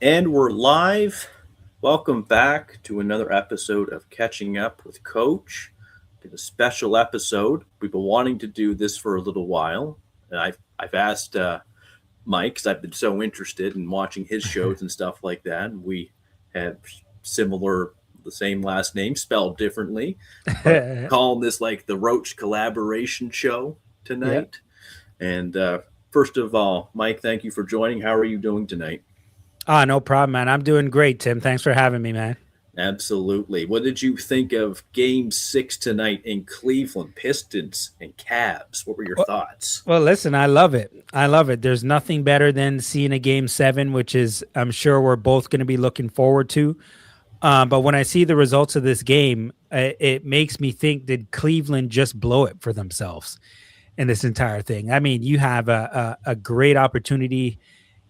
And we're live. Welcome back to another episode of Catching Up with Coach. It's a special episode. We've been wanting to do this for a little while, and I've asked Mike because I've been so interested in watching his shows and stuff like that. And we have similar, the same last name spelled differently, but calling this like the Roach collaboration show Yeah. tonight. And first of all, Mike, thank you for joining. How are you doing tonight? No problem, man. I'm doing great, Tim. Thanks for having me, man. Absolutely. What did you think of Game 6 tonight in Cleveland? Pistons and Cavs. What were your Well, thoughts? well, listen, I love it. I love it. There's nothing better than seeing a game seven, which is, I'm sure we're both going to be looking forward to. But when I see the results of this game, it makes me think, did Cleveland just blow it for themselves in this entire thing? I mean, you have a great opportunity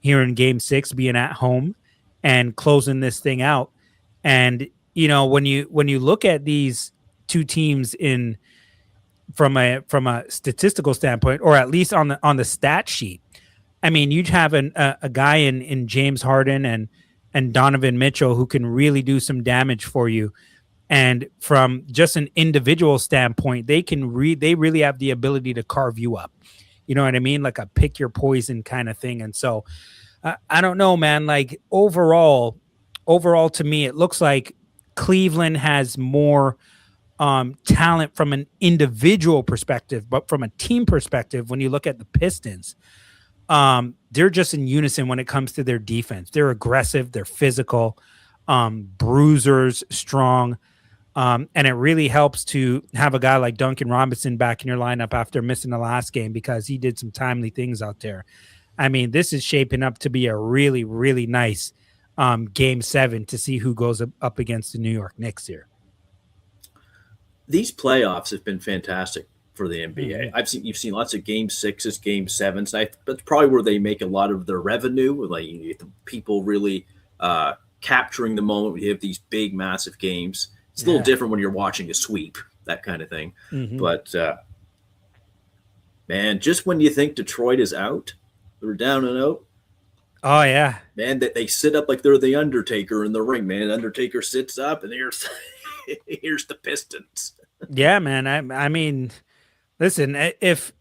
here in game six, being at home and closing this thing out. And when you look at these two teams in from a statistical standpoint, or at least on the stat sheet, I mean, you'd have a guy in James Harden and Donovan Mitchell who can really do some damage for you. And from just an individual standpoint, they really have the ability to carve you up. You know what I mean? Like a pick your poison kind of thing. And so I don't know, man. Like overall, to me, it looks like Cleveland has more talent from an individual perspective, but from a team perspective, when you look at the Pistons, they're just in unison when it comes to their defense. They're aggressive, they're physical, bruisers, strong. And it really helps to have a guy like Duncan Robinson back in your lineup after missing the last game because he did some timely things out there. I mean, this is shaping up to be a really, really nice game seven to see who goes up against the New York Knicks here. These playoffs have been fantastic for the NBA. Mm-hmm. You've seen lots of Game 6s, Game 7s. That's probably where they make a lot of their revenue. Like the people really capturing the moment. We have these big, massive games. It's a little Yeah. different when you're watching a sweep, that kind of thing. Mm-hmm. But man, just when you think Detroit is out, they're down and out. Oh yeah. Man, that they sit up like they're the Undertaker in the ring. Man, Undertaker sits up, and here's here's the Pistons. Yeah, man. I mean, listen, if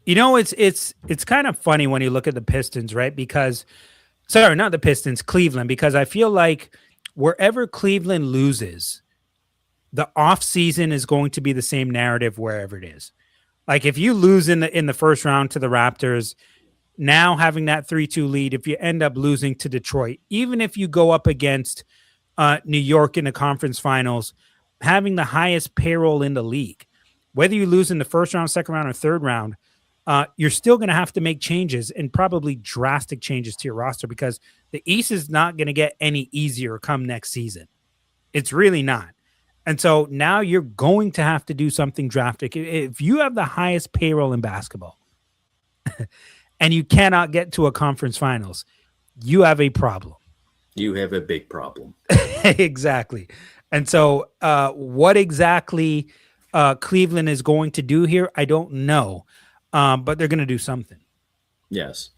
it's kind of funny when you look at the Pistons, right? Because sorry, not the Pistons, Cleveland, because I feel like wherever Cleveland loses, the off season is going to be the same narrative wherever it is. Like if you lose in the first round to the Raptors, now having that 3-2 lead, if you end up losing to Detroit, even if you go up against New York in the conference finals, having the highest payroll in the league, whether you lose in the first round, second round, or third round, you're still going to have to make changes and probably drastic changes to your roster because the East is not going to get any easier come next season. It's really not. And so now you're going to have to do something drastic. If you have the highest payroll in basketball and you cannot get to a conference finals, you have a problem. You have a big problem. Exactly. And so, what exactly Cleveland is going to do here, I don't know, but they're going to do something. Yes.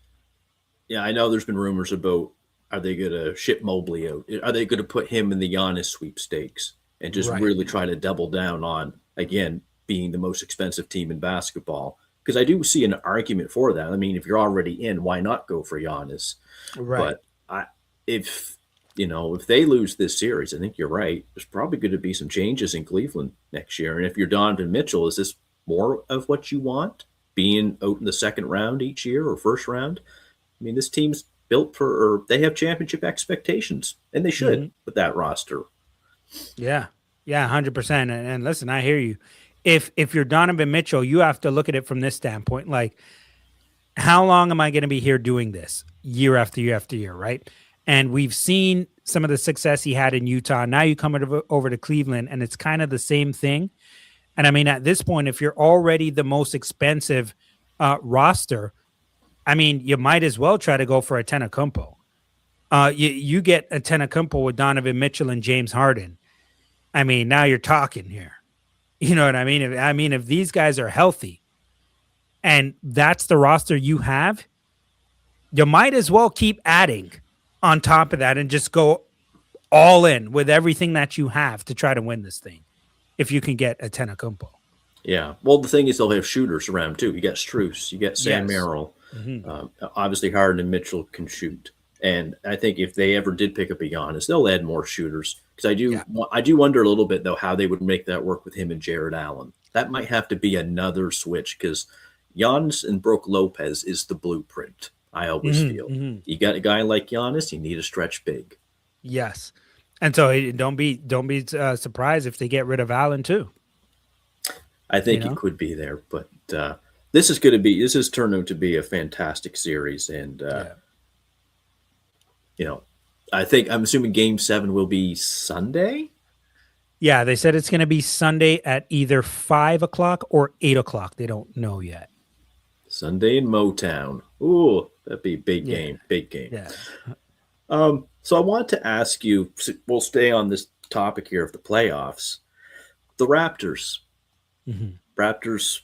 Yeah, I know there's been rumors about are they going to ship Mobley out? Are they going to put him in the Giannis sweepstakes and just Right. really try to double down on, again, being the most expensive team in basketball? Because I do see an argument for that. I mean, if you're already in, why not go for Giannis? Right. But if if they lose this series, I think you're right. There's probably going to be some changes in Cleveland next year. And if you're Donovan Mitchell, is this more of what you want? Being out in the second round each year or first round? I mean, this team's built for, or they have championship expectations, and they should Hmm. with that roster. Yeah. Yeah. 100%. And listen, I hear you. If you're Donovan Mitchell, you have to look at it from this standpoint. Like, how long am I going to be here doing this year after year after year, right? And we've seen some of the success he had in Utah. Now you come over to Cleveland, and it's kind of the same thing. And I mean, at this point, if you're already the most expensive roster, I mean, you might as well try to go for a Tenacumpo. You get a Tenacumpo with Donovan Mitchell and James Harden. I mean, now you're talking here. You know what I mean? If these guys are healthy and that's the roster you have, you might as well keep adding on top of that and just go all in with everything that you have to try to win this thing. If you can get a Tenakumpo. Yeah. Well, the thing is, they'll have shooters around too. You got Struess, you got Sam Yes. Merrill. Mm-hmm. Obviously, Harden and Mitchell can shoot. And I think if they ever did pick up a Giannis, they'll add more shooters. Because Yeah. I do wonder a little bit though how they would make that work with him and Jared Allen. That might have to be another switch because Giannis and Brook Lopez is the blueprint. I always Mm-hmm. feel Mm-hmm. you got a guy like Giannis, you need a stretch big. Yes. And so don't be surprised if they get rid of Allen too. I You think it know. could be there, but this has turned out to be a fantastic series, and Yeah. you know, I'm assuming Game 7 will be Sunday. Yeah. They said it's going to be Sunday at either 5 o'clock or 8 o'clock. They don't know yet. Sunday in Motown. Ooh, that'd be a big Yeah. game, big game. Yeah. So I want to ask you. We'll stay on this topic here of the playoffs. The Raptors. Mm-hmm. Raptors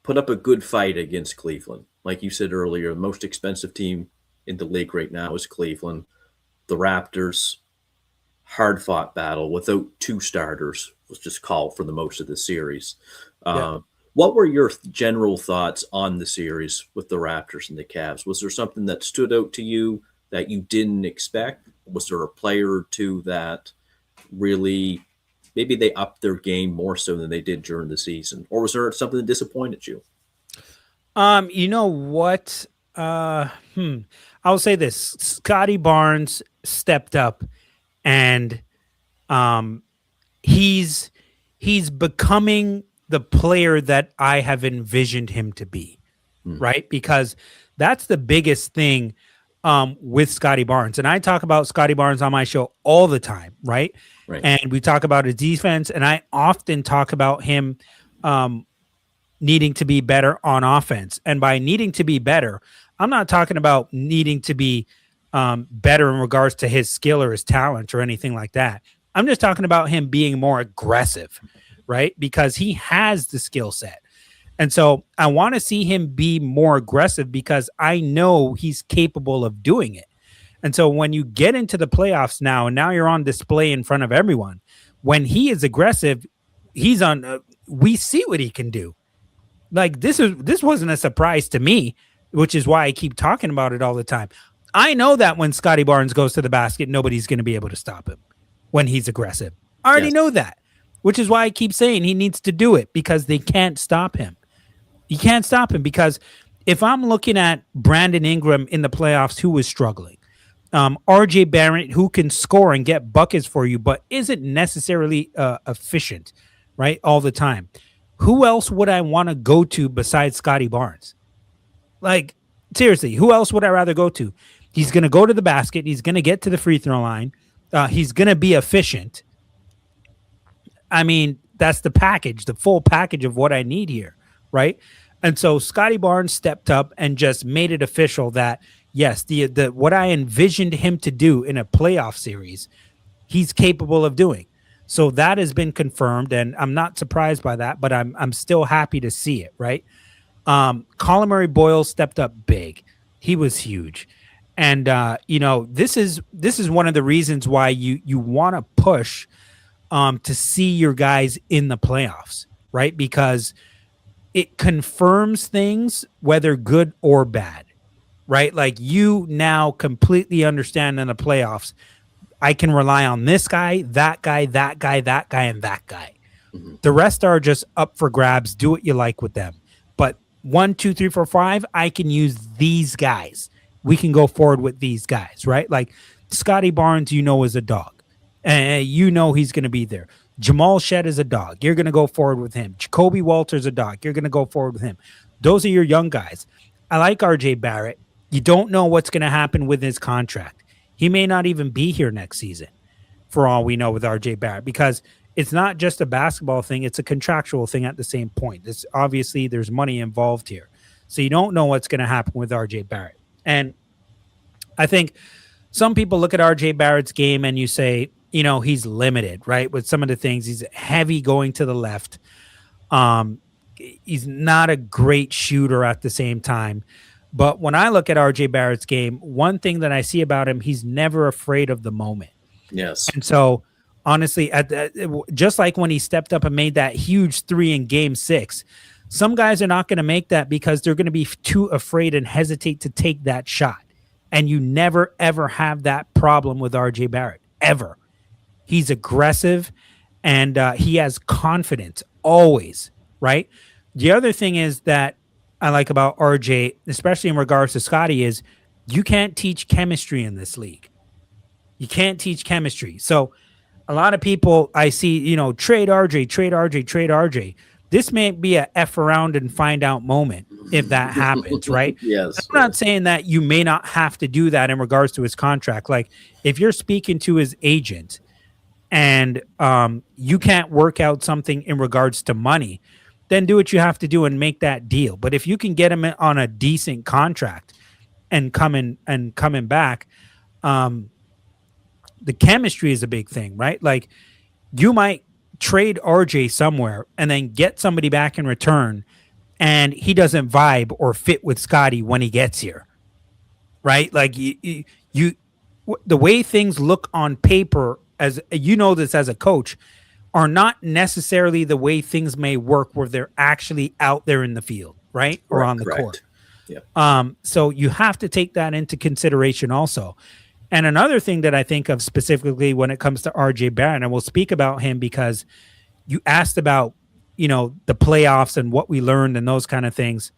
put up a good fight against Cleveland. Like you said earlier, the most expensive team in the league right now is Cleveland. The Raptors, hard fought battle without two starters, was just called for the most of the series. Yeah. What were your general thoughts on the series with the Raptors and the Cavs? Was there something that stood out to you that you didn't expect? Was there a player or two that really maybe they upped their game more so than they did during the season? Or was there something that disappointed you? You know what? I'll say this: Scotty Barnes stepped up, and he's becoming the player that I have envisioned him to be, right? Because that's the biggest thing with Scotty Barnes. And I talk about Scotty Barnes on my show all the time, right? Right. And we talk about his defense, and I often talk about him needing to be better on offense. And by needing to be better, I'm not talking about needing to be better in regards to his skill or his talent or anything like that. I'm just talking about him being more aggressive, right? Because he has the skill set. And so I want to see him be more aggressive because I know he's capable of doing it. And so when you get into the playoffs now, and now you're on display in front of everyone, when he is aggressive, he's on. We see what he can do. Like this wasn't a surprise to me, which is why I keep talking about it all the time. I know that when Scotty Barnes goes to the basket, nobody's going to be able to stop him when he's aggressive. I already know that, which is why I keep saying he needs to do it because they can't stop him. You can't stop him because if I'm looking at Brandon Ingram in the playoffs, who was struggling, RJ Barrett, who can score and get buckets for you, but isn't necessarily efficient, right, all the time. Who else would I want to go to besides Scotty Barnes? Like, seriously, who else would I rather go to? He's going to go to the basket. He's going to get to the free throw line. He's going to be efficient. I mean, that's the package, the full package of what I need here, right? And so Scotty Barnes stepped up and just made it official that, yes, the what I envisioned him to do in a playoff series, he's capable of doing. So that has been confirmed, and I'm not surprised by that, but I'm still happy to see it, right? Colin Murray Boyle stepped up big. He was huge. And this is one of the reasons why you want to push to see your guys in the playoffs, right? Because it confirms things, whether good or bad, right? Like you now completely understand in the playoffs, I can rely on this guy, that guy, that guy, that guy, and that guy. Mm-hmm. The rest are just up for grabs. Do what you like with them. But 1, 2, 3, 4, 5, I can use these guys. We can go forward with these guys, right? Like Scotty Barnes, is a dog. And he's going to be there. Jamal Shed is a dog. You're going to go forward with him. Jacoby Walter's a dog. You're going to go forward with him. Those are your young guys. I like RJ Barrett. You don't know what's going to happen with his contract. He may not even be here next season, for all we know, with RJ Barrett, because it's not just a basketball thing. It's a contractual thing at the same point. It's obviously there's money involved here. So you don't know what's going to happen with RJ Barrett. And I think some people look at RJ Barrett's game and you say, he's limited, right? With some of the things, he's heavy going to the left. He's not a great shooter at the same time. But when I look at RJ Barrett's game, one thing that I see about him, he's never afraid of the moment. Yes. And so, honestly, just like when he stepped up and made that huge three in game 6, some guys are not going to make that because they're going to be too afraid and hesitate to take that shot. And you never, ever have that problem with RJ Barrett, ever. He's aggressive and he has confidence always, right? The other thing is that I like about RJ, especially in regards to Scotty, is you can't teach chemistry in this league. You can't teach chemistry. So a lot of people I see, trade RJ, trade RJ, trade RJ. This may be a F around and find out moment if that happens, right? Yes. I'm not saying that you may not have to do that in regards to his contract. Like if you're speaking to his agent and you can't work out something in regards to money, then do what you have to do and make that deal. But if you can get him on a decent contract and coming back, the chemistry is a big thing, right? Like you might trade RJ somewhere and then get somebody back in return and he doesn't vibe or fit with Scotty when he gets here, right? Like the way things look on paper, as you know this as a coach, are not necessarily the way things may work where they're actually out there in the field, right? Or on the court. Yeah. So you have to take that into consideration also. And another thing that I think of specifically when it comes to RJ Barrett, and we'll speak about him because you asked about, the playoffs and what we learned and those kind of things.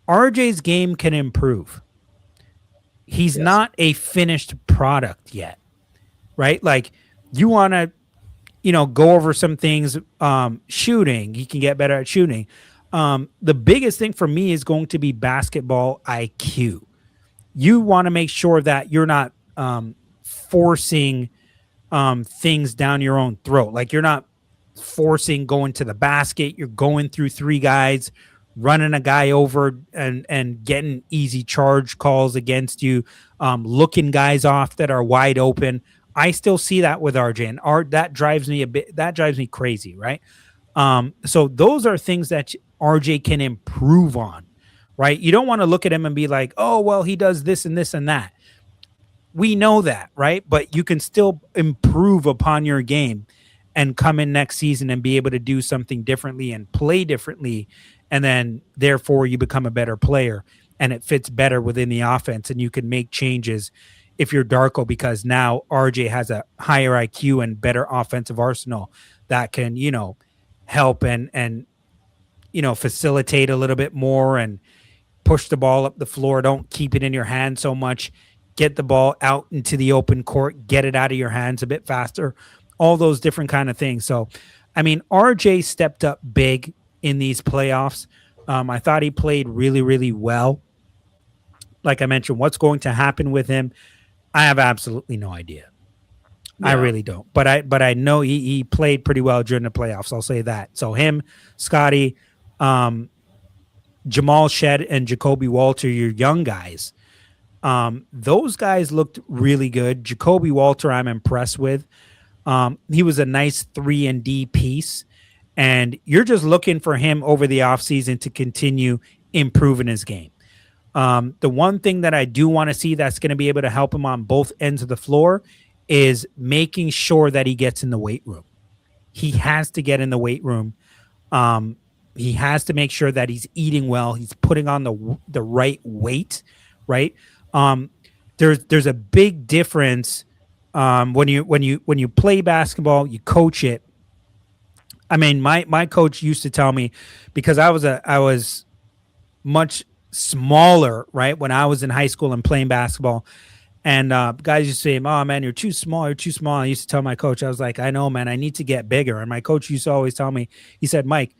RJ's game can improve. He's not a finished product yet, right? Like you want to, go over some things. Shooting, he can get better at shooting. The biggest thing for me is going to be basketball IQ. You want to make sure that you're not forcing things down your own throat. Like you're not forcing going to the basket. You're going through 3 guys, running a guy over and getting easy charge calls against you, looking guys off that are wide open. I still see that with RJ, and that drives me crazy, right? So those are things that RJ can improve on, right? You don't want to look at him and be like, oh, well, he does this and this and that. We know that, right? But you can still improve upon your game and come in next season and be able to do something differently and play differently. And then therefore you become a better player and it fits better within the offense and you can make changes if you're Darko, because now RJ has a higher IQ and better offensive arsenal that can, help and facilitate a little bit more and push the ball up the floor. Don't keep it in your hand so much. Get the ball out into the open court, get it out of your hands a bit faster, all those different kind of things. So, I mean, RJ stepped up big in these playoffs. I thought he played really, really well. Like I mentioned, what's going to happen with him, I have absolutely no idea. Yeah. I really don't. But I know he played pretty well during the playoffs. I'll say that. So him, Scotty, Jamal Shed, and Jacoby Walter, your young guys. Those guys looked really good. Jacoby Walter, I'm impressed with. He was a nice 3-and-D piece. And you're just looking for him over the offseason to continue improving his game. The one thing that I do want to see that's going to be able to help him on both ends of the floor is making sure that he gets in the weight room. He has to get in the weight room. He has to make sure that he's eating well. He's putting on the right weight, right? There's a big difference when you play basketball, you coach it. I mean, my coach used to tell me, because I was much smaller, right, when I was in high school and playing basketball, and guys used to say, "Oh man, you're too small. You're too small." I used to tell my coach, I was like, "I know, man. I need to get bigger." And my coach used to always tell me, he said, "Mike,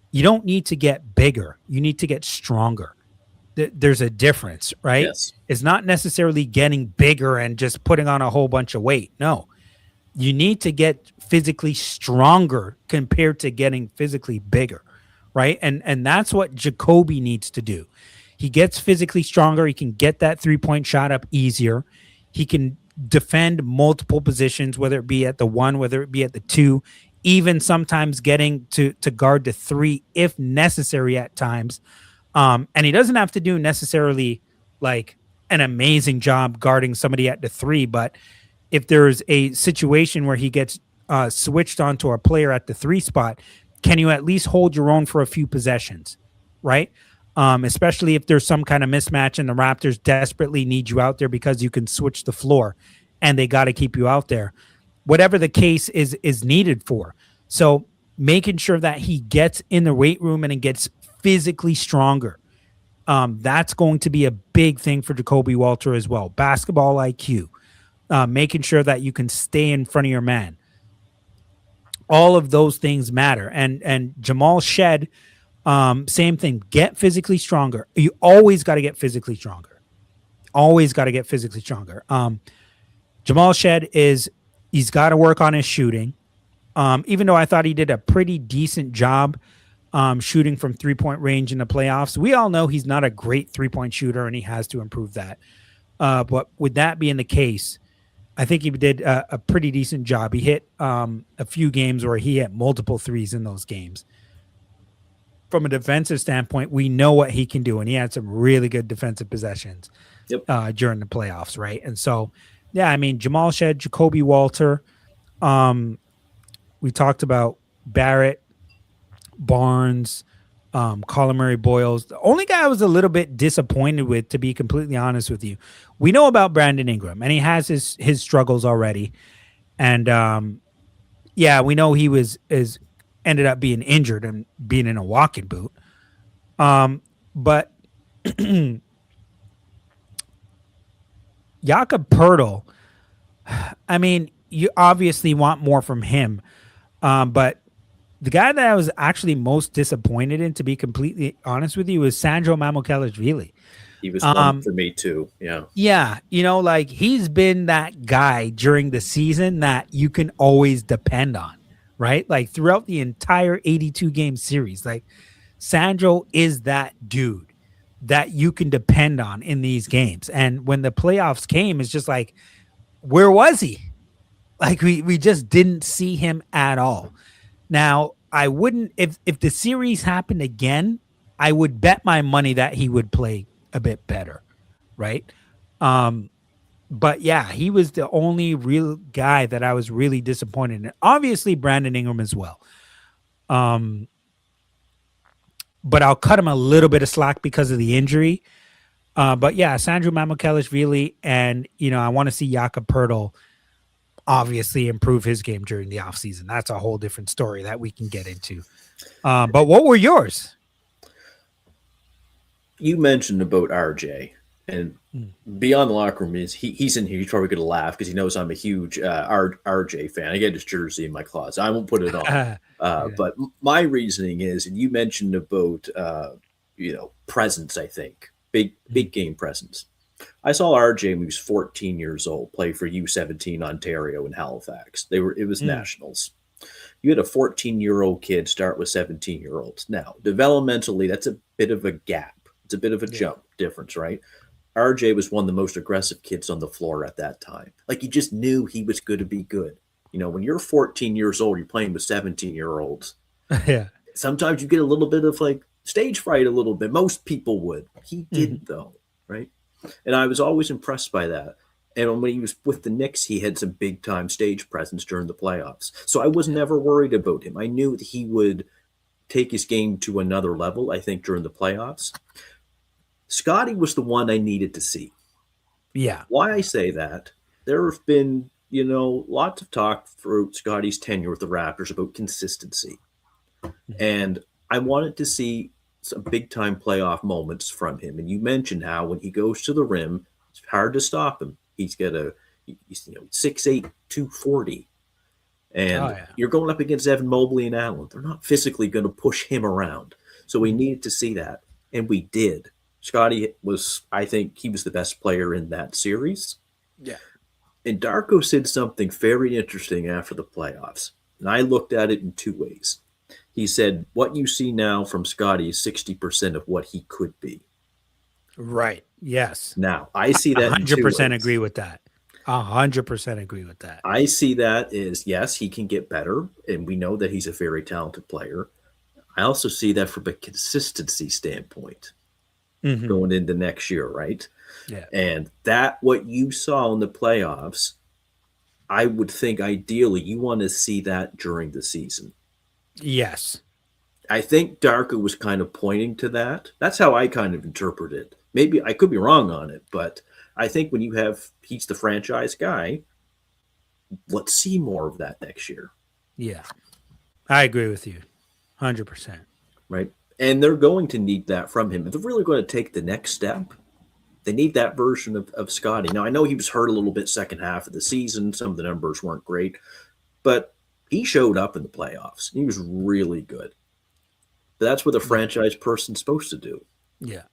you don't need to get bigger. You need to get stronger." There's a difference, right? Yes. It's not necessarily getting bigger and just putting on a whole bunch of weight. No, you need to get physically stronger compared to getting physically bigger, right? And that's what Jacoby needs to do. He gets physically stronger. He can get that 3-point shot up easier. He can defend multiple positions, whether it be at the 1, whether it be at the 2, even sometimes getting to guard the 3 if necessary at times. And he doesn't have to do necessarily like an amazing job guarding somebody at the three, but if there's a situation where he gets switched onto a player at the three spot, can you at least hold your own for a few possessions, right? Especially if there's some kind of mismatch and the Raptors desperately need you out there because you can switch the floor and they got to keep you out there. Whatever the case is needed for. So making sure that he gets in the weight room and it gets physically stronger. That's going to be a big thing for Jacoby Walter as well. Basketball IQ, making sure that you can stay in front of your man. All of those things matter. And Jamal Shed, same thing. Get physically stronger. You always got to get physically stronger. Always got to get physically stronger. Jamal Shed he's got to work on his shooting. Even though I thought he did a pretty decent job shooting from 3-point range in the playoffs. We all know he's not a great 3-point shooter and he has to improve that. But with that being the case, I think he did a pretty decent job. He hit a few games where he hit multiple threes in those games. From a defensive standpoint, we know what he can do, and he had some really good defensive possessions during the playoffs, right? And so, yeah, I mean, Jamal Shed, Jacoby Walter. We talked about Barrett, Barnes, Colin Murray Boyles. The only guy I was a little bit disappointed with, to be completely honest with you, we know about Brandon Ingram, and he has his struggles already. And yeah, we know he ended up being injured and being in a walking boot. But Jakob Pertl, I mean, you obviously want more from him. But the guy that I was actually most disappointed in, to be completely honest with you, was Sandro Mamukelashvili. He was one for me too. Yeah. Yeah. Like he's been that guy during the season that you can always depend on, right? Like throughout the entire 82 game series, like Sandro is that dude that you can depend on in these games. And when the playoffs came, it's just like, where was he? Like we just didn't see him at all. Now, I wouldn't, if the series happened again, I would bet my money that he would play a bit better, right? But yeah, he was the only real guy that I was really disappointed in. Obviously, Brandon Ingram as well. But I'll cut him a little bit of slack because of the injury. But yeah, Sandro Mamukelashvili, and I want to see Jakob Pertl obviously improve his game during the offseason. That's a whole different story that we can get into. But what were yours? You mentioned about RJ, and beyond the locker room is he's in here. He's probably going to laugh because he knows I'm a huge RJ fan. I get his jersey in my closet. I won't put it on. But my reasoning is, and you mentioned about presence. I think big game presence. I saw RJ when he was 14 years old play for U17 Ontario in Halifax. It was nationals. You had a 14-year-old kid start with 17-year-olds. Now, developmentally, that's a bit of a gap. It's a bit of a jump difference, right? RJ was one of the most aggressive kids on the floor at that time. Like, you just knew he was going to be good. When you're 14 years old, you're playing with 17-year-olds. Yeah. Sometimes you get a little bit of, like, stage fright a little bit. Most people would. He didn't, though, right? And I was always impressed by that. And when he was with the Knicks, he had some big-time stage presence during the playoffs. So I was never worried about him. I knew that he would take his game to another level, I think, during the playoffs. Scotty was the one I needed to see. Yeah. Why I say that, there have been, lots of talk throughout Scotty's tenure with the Raptors about consistency. And I wanted to see some big-time playoff moments from him. And you mentioned how when he goes to the rim, it's hard to stop him. He's got he's 6'8", 240. And you're going up against Evan Mobley and Allen. They're not physically going to push him around. So we needed to see that. And we did. Scotty I think he was the best player in that series. Yeah. And Darko said something very interesting after the playoffs. And I looked at it in two ways. He said, what you see now from Scotty is 60% of what he could be. Right. Yes. Now, I see that 100% agree with that. 100% agree with that. I see that as, yes, he can get better, and we know that he's a very talented player. I also see that from a consistency standpoint. Mm-hmm. going into next year, right? Yeah. And that what you saw in the playoffs, I would think ideally you want to see that during the season. Yes. I think Darko was kind of pointing to that. That's how I kind of interpret it. Maybe I could be wrong on it, but I think when you have he's the franchise guy, let's see more of that next year, Yeah. I agree with you. 100%. right? And they're going to need that from him. If they're really going to take the next step, they need that version of Scotty. Now, I know he was hurt a little bit second half of the season. Some of the numbers weren't great, but he showed up in the playoffs. He was really good. That's what a Yeah. franchise person's supposed to do. Yeah.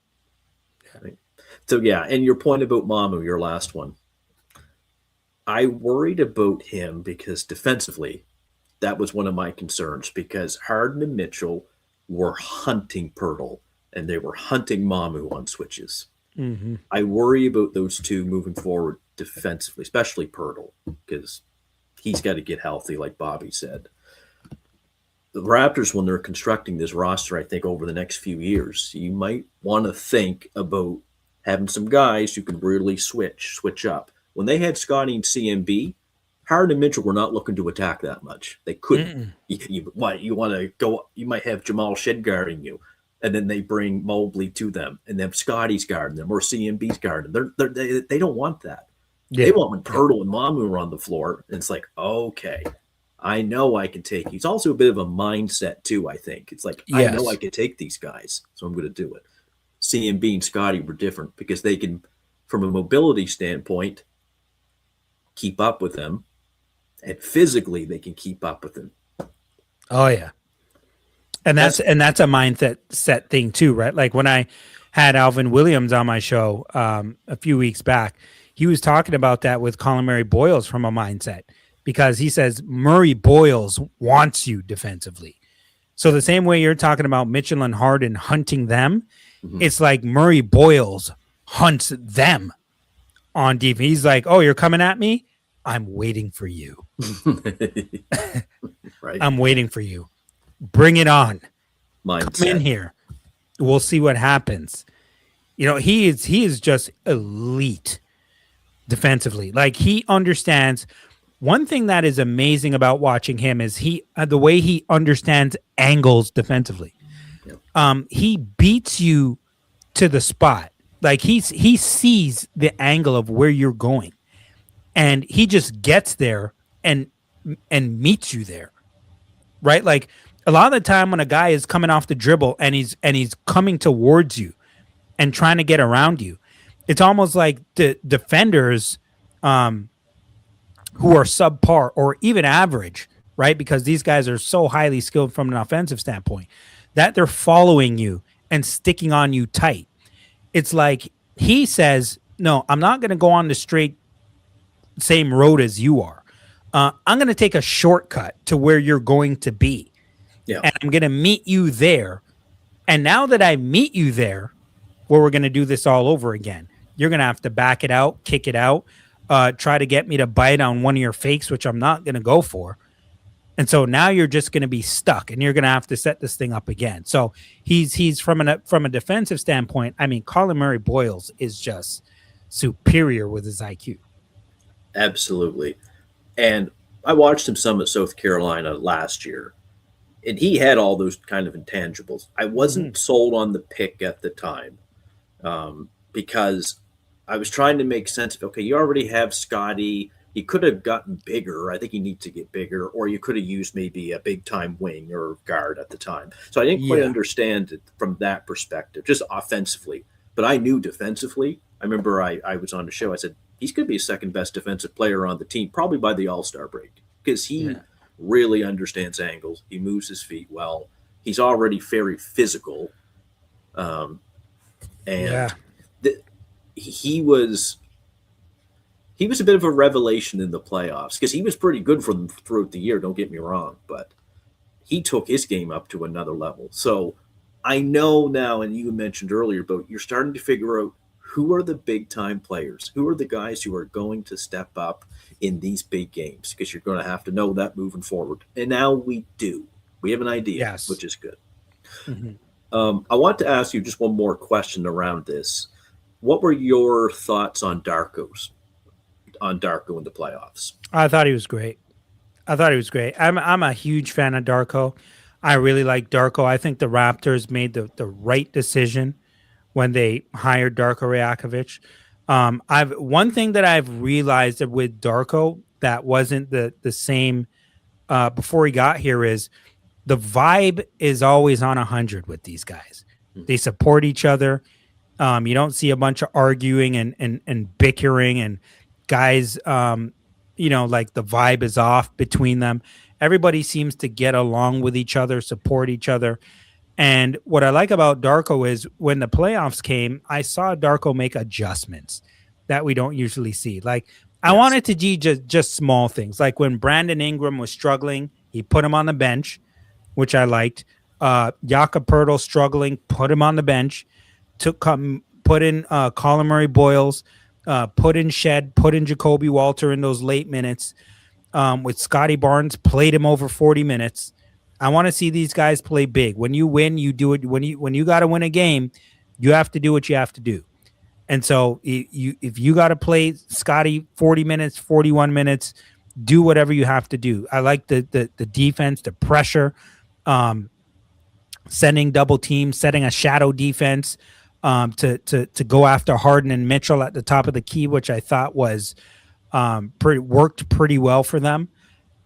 Right? So, yeah, and your point about Mamu, your last one, I worried about him because defensively, that was one of my concerns because Harden and Mitchell were hunting Pirtle and they were hunting Mamu on switches. Mm-hmm. I worry about those two moving forward defensively, especially Pirtle, because he's got to get healthy, like Bobby said. The Raptors, when they're constructing this roster, I think over the next few years, you might want to think about having some guys who can really switch up. When they had Scotty and CMB, Howard and Mitchell were not looking to attack that much. They couldn't. Mm-mm. You want to go? You might have Jamal Shed guarding you, and then they bring Mobley to them, and then Scotty's guarding them or CMB's guarding them. They don't want that. They Yeah. want when Pirtle and Mamu are on the floor, and it's like, okay, I know I can take. It's also a bit of a mindset too. I think it's like I know I Yes. can take these guys, so I'm going to do it. CMB and Scotty were different because they can, from a mobility standpoint, keep up with them, and physically they can keep up with them. Oh yeah. And That's that's a mindset set thing too, right? Like when I had Alvin Williams on my show a few weeks back, he was talking about that with Colin Murray Boyles from a mindset because he says Murray Boyles wants you defensively. So the same way you're talking about Mitchell and Harden hunting them, it's like Murray Boyles hunts them on defense. He's like, "Oh, you're coming at me? I'm waiting for you. right I'm waiting for you. Bring it on. Come in mindset. here. We'll see what happens." You know, he is just elite defensively. Like he understands. One thing that is amazing about watching him is the way he understands angles defensively. Yep. He beats you to the spot. Like he sees the angle of where you're going, and he just gets there and meets you there, right? Like a lot of the time when a guy is coming off the dribble and he's coming towards you and trying to get around you, it's almost like the defenders who are subpar or even average, right? Because these guys are so highly skilled from an offensive standpoint that they're following you and sticking on you tight. It's like he says, "No, I'm not going to go on the straight same road as you are. I'm going to take a shortcut to where you're going to be, Yeah, and I'm going to meet you there. And now that I meet you there, where we're going to do this all over again, you're going to have to back it out, kick it out, try to get me to bite on one of your fakes, which I'm not going to go for. And so now you're just going to be stuck, and you're going to have to set this thing up again." So he's from a defensive standpoint. I mean, Colin Murray Boyles is just superior with his IQ. absolutely. And I watched him some at South Carolina last year, and he had all those kind of intangibles. I wasn't sold on the pick at the time because I was trying to make sense of, okay, you already have Scotty. He could have gotten bigger. I think he needs to get bigger, or you could have used maybe a big time wing or guard at the time. So I didn't quite Yeah. understand it from that perspective, just offensively. But I knew defensively. I remember I was on the show. I said, he's going to be the second best defensive player on the team, probably by the All Star break, because he Yeah. really understands angles. He moves his feet well. He's already very physical. Um, and Yeah. th- he was a bit of a revelation in the playoffs because he was pretty good for them throughout the year. Don't get me wrong, but he took his game up to another level. So I know now, and you mentioned earlier, but you're starting to figure out who are the big time players, who are the guys who are going to step up in these big games because you're going to have to know that moving forward. And now we do. We have an idea, Yes. which is good. Mhm. I want to ask you just one more question around this. What were your thoughts on Darko in the playoffs? I thought he was great. I thought he was great. I'm a huge fan of Darko. I really like Darko. I think the Raptors made the right decision when they hired Darko Rajakovic. I've one thing that I've realized that with Darko that wasn't the same before he got here is the vibe is always on 100 with these guys. They support each other. You don't see a bunch of arguing and bickering and guys. Like the vibe is off between them. Everybody seems to get along with each other, support each other. And what I like about Darko is when the playoffs came, I saw Darko make adjustments that we don't usually see. Like I Yes. wanted to do just small things. Like when Brandon Ingram was struggling, he put him on the bench, which I liked. Jakob Pertl struggling, put him on the bench. Put in Colin Murray Boyles, put in Shed, put in Jacoby Walter in those late minutes. With Scotty Barnes, played him over 40 minutes. I want to see these guys play big. When you win, you do it. When you got to win a game, you have to do what you have to do. And so if you got to play Scotty 40 minutes, 41 minutes, do whatever you have to do. I like the defense, the pressure, sending double teams, setting a shadow defense to go after Harden and Mitchell at the top of the key, which I thought was worked pretty well for them.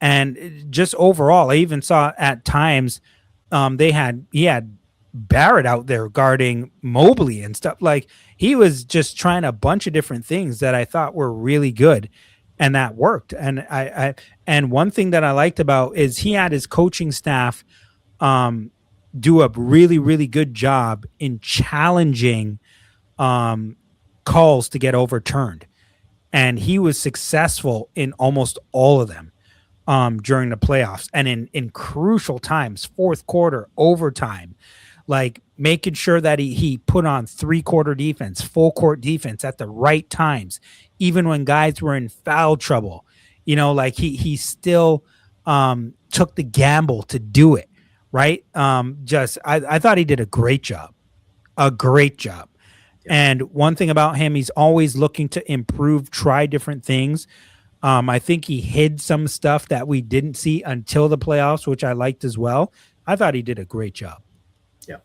And just overall, I even saw at times he had Barrett out there guarding Mobley and stuff. Like he was just trying a bunch of different things that I thought were really good, and that worked. And and one thing that I liked about is he had his coaching staff do a really, really good job in challenging calls to get overturned. And he was successful in almost all of them during the playoffs and in crucial times, fourth quarter, overtime, like making sure that he put on 3-quarter defense, full court defense at the right times, even when guys were in foul trouble. Like he still took the gamble to do it. Right. I thought he did a great job. Yeah. And one thing about him, he's always looking to improve, try different things. I think he hid some stuff that we didn't see until the playoffs, which I liked as well. I thought he did a great job. Yeah.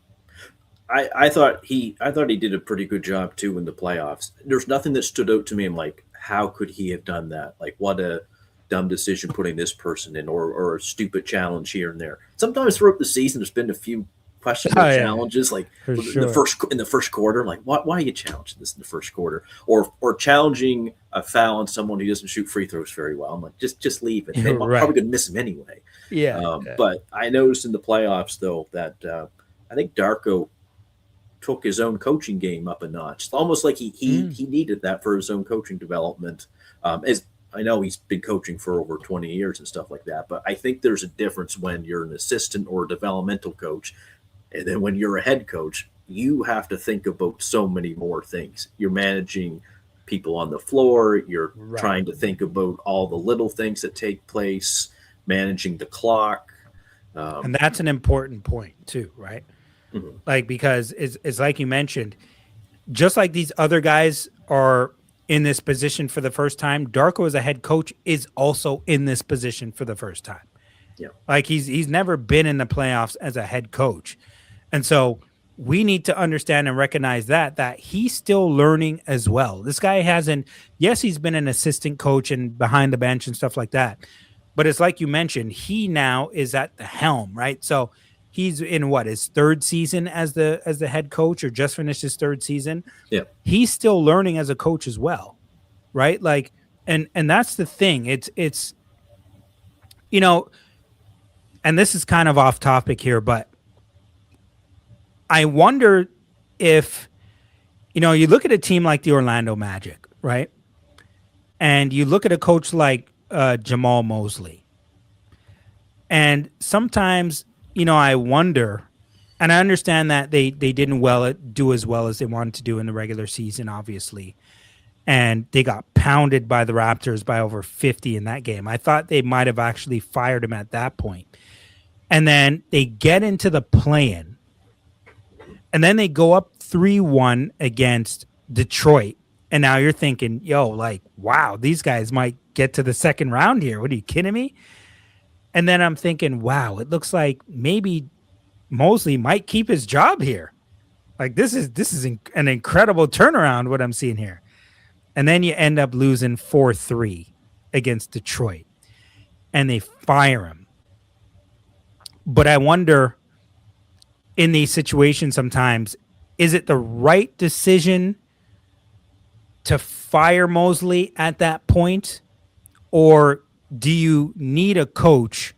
I thought he did a pretty good job too in the playoffs. There's nothing that stood out to me. I'm like, how could he have done that? Like, what a dumb decision putting this person in, or a stupid challenge here and there. Sometimes throughout the season, there's been a few questionable challenges, like in the first quarter. I'm like, why are you challenging this in the first quarter? Or challenging a foul on someone who doesn't shoot free throws very well. I'm like, just leave it. They're probably going to miss him anyway. Yeah. But I noticed in the playoffs though that I think Darko took his own coaching game up a notch. It's almost like he needed that for his own coaching development. As I know he's been coaching for over 20 years and stuff like that, but I think there's a difference when you're an assistant or a developmental coach, and then when you're a head coach, you have to think about so many more things. You're managing people on the floor. You're trying to think about all the little things that take place, managing the clock. And that's an important point too, right? Mm-hmm. Like, because it's like you mentioned, just like these other guys are in this position for the first time, Darko as a head coach is also in this position for the first time. Yeah. Like he's never been in the playoffs as a head coach. And so we need to understand and recognize that he's still learning as well. This guy he's been an assistant coach and behind the bench and stuff like that. But it's like you mentioned, he now is at the helm, right? So he's in his third season as the head coach, or just finished his third season. Yeah. He's still learning as a coach as well. Right. Like, and that's the thing. It's, and this is kind of off topic here, but I wonder if, you look at a team like the Orlando Magic, right? And you look at a coach like Jamal Mosley. And sometimes, I wonder, and I understand that they didn't do as well as they wanted to do in the regular season, obviously. And they got pounded by the Raptors by over 50 in that game. I thought they might have actually fired him at that point. And then they get into the play-in, And then they go up 3-1 against Detroit. And now you're thinking, yo, like, wow, these guys might get to the second round here. What are you kidding me? And then I'm thinking, wow, it looks like maybe Mosley might keep his job here. Like this is an incredible turnaround what I'm seeing here. And then you end up losing 4-3 against Detroit. And they fire him. But I wonder in these situations sometimes, is it the right decision to fire Mosley at that point? Or do you need a coach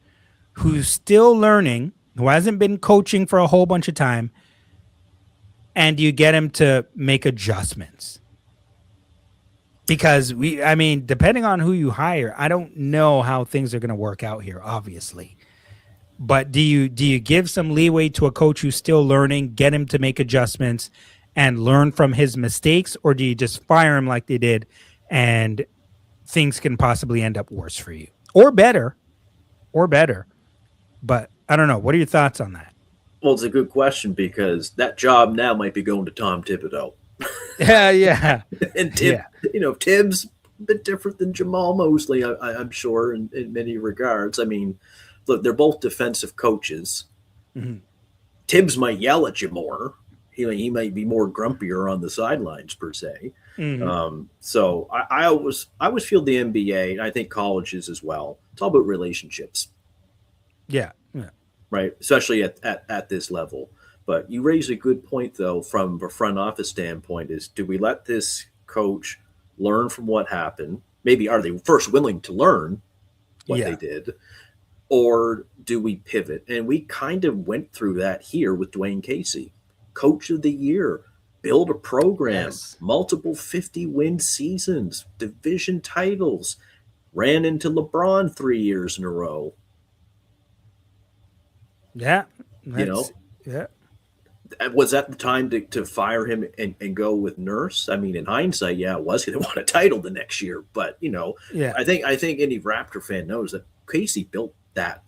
who's still learning, who hasn't been coaching for a whole bunch of time, and you get him to make adjustments? Because depending on who you hire, I don't know how things are going to work out here, obviously. But do you give some leeway to a coach who's still learning, get him to make adjustments and learn from his mistakes, or do you just fire him like they did and things can possibly end up worse for you? Or better. But I don't know. What are your thoughts on that? Well, it's a good question because that job now might be going to Tom Thibodeau. Yeah. And Tibbs a bit different than Jamal Mosley, I'm sure, in many regards. I mean, look, they're both defensive coaches. Mm-hmm. Tibbs might yell at you more. He might be more grumpier on the sidelines per se. Mm-hmm. So I always feel the NBA, and I think colleges as well. It's all about relationships. Yeah. Right, especially at this level. But you raise a good point, though, from a front office standpoint, is do we let this coach learn from what happened? Maybe are they first willing to learn what they did? Or do we pivot? And we kind of went through that here with Dwayne Casey. Coach of the year, build a program, multiple 50-win seasons, division titles, ran into LeBron 3 years in a row. Yeah. Yeah. Was that the time to fire him and go with Nurse? I mean, in hindsight, yeah, it was. They won a title the next year, but I think any Raptor fan knows that Casey built that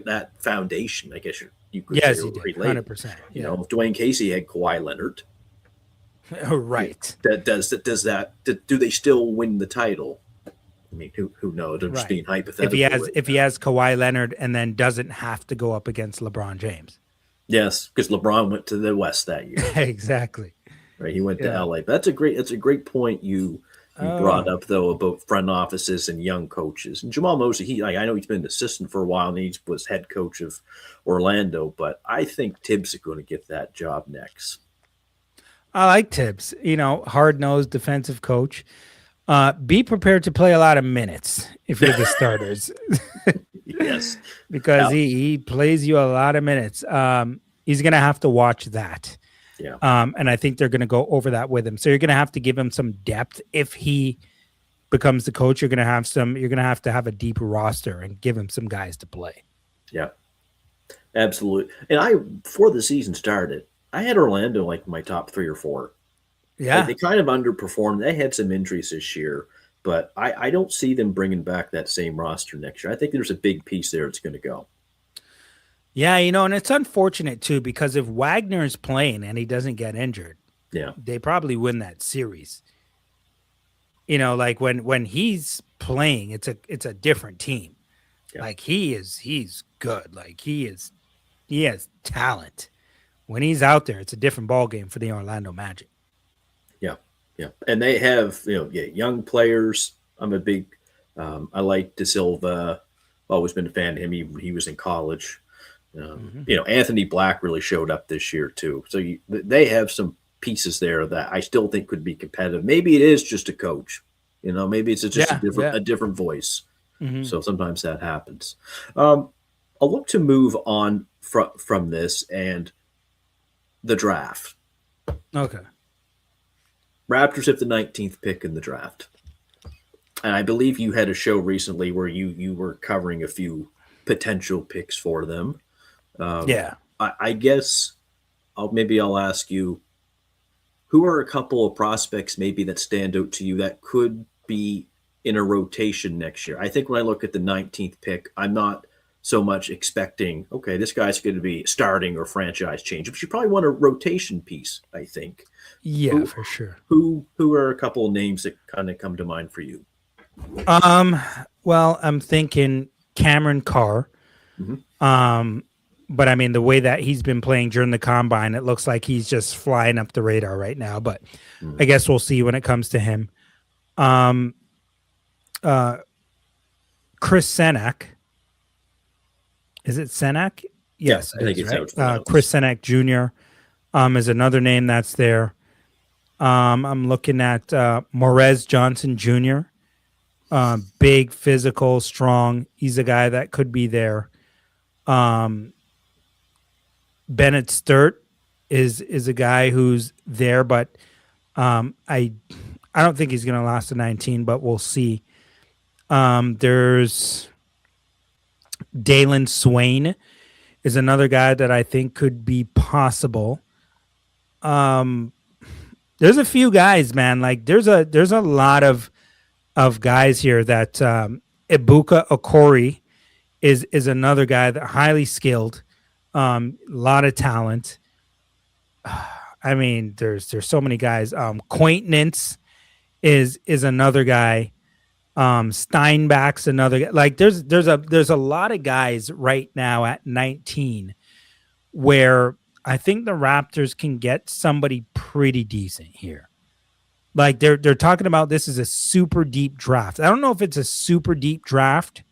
that foundation. I guess you could say, he did, 100%. If Dwayne Casey had Kawhi Leonard, right? Do they still win the title? I mean, who knows? I'm just being hypothetical. If he has Kawhi Leonard and then doesn't have to go up against LeBron James. Yes, because LeBron went to the West that year. Exactly. Right, he went to LA. But that's a great point you brought up, though, about front offices and young coaches. And Jamal Mosley, I know he's been an assistant for a while, and he was head coach of Orlando, but I think Tibbs is going to get that job next. I like Tibbs. Hard-nosed defensive coach. Be prepared to play a lot of minutes if you're the starters. Yes. Because he plays you a lot of minutes. He's going to have to watch that. Yeah. And I think they're going to go over that with him. So you're going to have to give him some depth. If he becomes the coach, you're going to have a deep roster and give him some guys to play. Yeah. Absolutely. And before the season started, I had Orlando like my top 3 or 4. Yeah. They kind of underperformed. They had some injuries this year, but I don't see them bringing back that same roster next year. I think there's a big piece there that's going to go. Yeah, and it's unfortunate, too, because if Wagner is playing and he doesn't get injured, they probably win that series. Like when he's playing, it's a different team. Yeah. Like he's good. Like he has talent. When he's out there, it's a different ballgame for the Orlando Magic. Yeah, and they have young players. I'm a big. I like De Silva. Always been a fan of him. He was in college. Anthony Black really showed up this year too. So they have some pieces there that I still think could be competitive. Maybe it is just a coach. Maybe it's just a different voice. Mm-hmm. So sometimes that happens. I'll look to move on from this and the draft. Okay. Raptors have the 19th pick in the draft. And I believe you had a show recently where you were covering a few potential picks for them. I guess I'll ask you, who are a couple of prospects maybe that stand out to you that could be in a rotation next year? I think when I look at the 19th pick, I'm not so much expecting, okay, this guy's going to be starting or franchise change. But you probably want a rotation piece, I think. Yeah, Who for sure. who are a couple of names that kind of come to mind for you? Um, well, I'm thinking Cameron Carr. Mm-hmm. Um, but I mean, the way that he's been playing during the combine, it looks like he's just flying up the radar right now. But I guess we'll see when it comes to him. Um, uh, Chris Senak. Is it Senak? Yeah, Yes, I it think is, it's how right? it's Chris pronounced. Senak Jr. Is another name that's there. I'm looking at Morez Johnson Jr. Big, physical, strong. He's a guy that could be there. Um, Bennett Sturt is a guy who's there, but I don't think he's going to last to 19, but we'll see. There's Dalen Swain is another guy that I think could be possible. Um, there's a few guys, man. Like there's a lot of guys here that Ibuka Okori is another guy that highly skilled, a lot of talent. I mean, there's so many guys. Quaintance is another guy. Steinbach's another guy. Like there's a lot of guys right now at 19 where I think the Raptors can get somebody pretty decent here. Like they're talking about this as a super deep draft. I don't know if it's a super deep draft,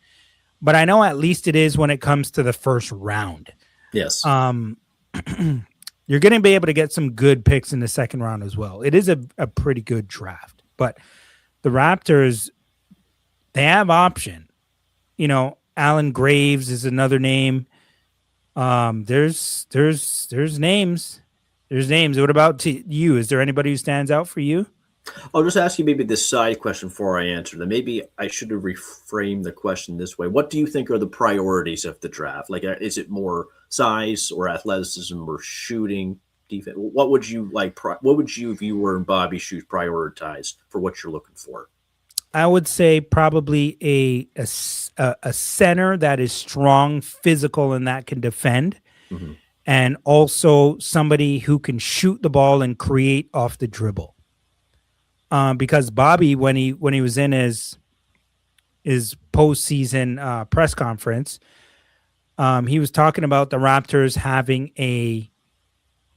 but I know at least it is when it comes to the first round. Yes. Um, you're going to be able to get some good picks in the second round as well. It is a pretty good draft, but the Raptors, they have option. You know, Alan Graves is another name. There's names. There's names. What about you? Is there anybody who stands out for you? I'll just ask you maybe this side question before I answer them. Maybe I should have reframed the question this way. What do you think are the priorities of the draft? Like, is it more size or athleticism or shooting, defense? What would you like? What would you, if you were in Bobby's shoes, prioritize for what you're looking for? I would say probably a center that is strong, physical, and that can defend, Mm-hmm. and also somebody who can shoot the ball and create off the dribble. Because Bobby, when he was in his postseason press conference, he was talking about the Raptors having a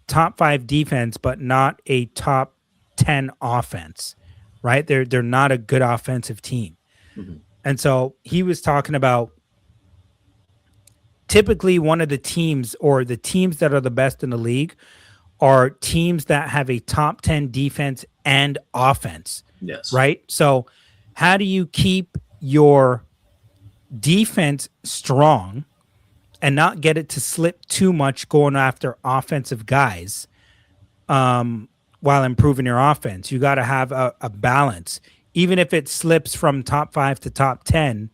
top 5 defense, but not a top 10 offense. Right? They're not a good offensive team, Mm-hmm. and so he was talking about typically one of the teams or the teams that are the best in the league are teams that have a top 10 defense and offense, Yes. right? So, how do you keep your defense strong and not get it to slip too much going after offensive guys while improving your offense? You got to have a balance. Even if it slips from top 5 to top 10,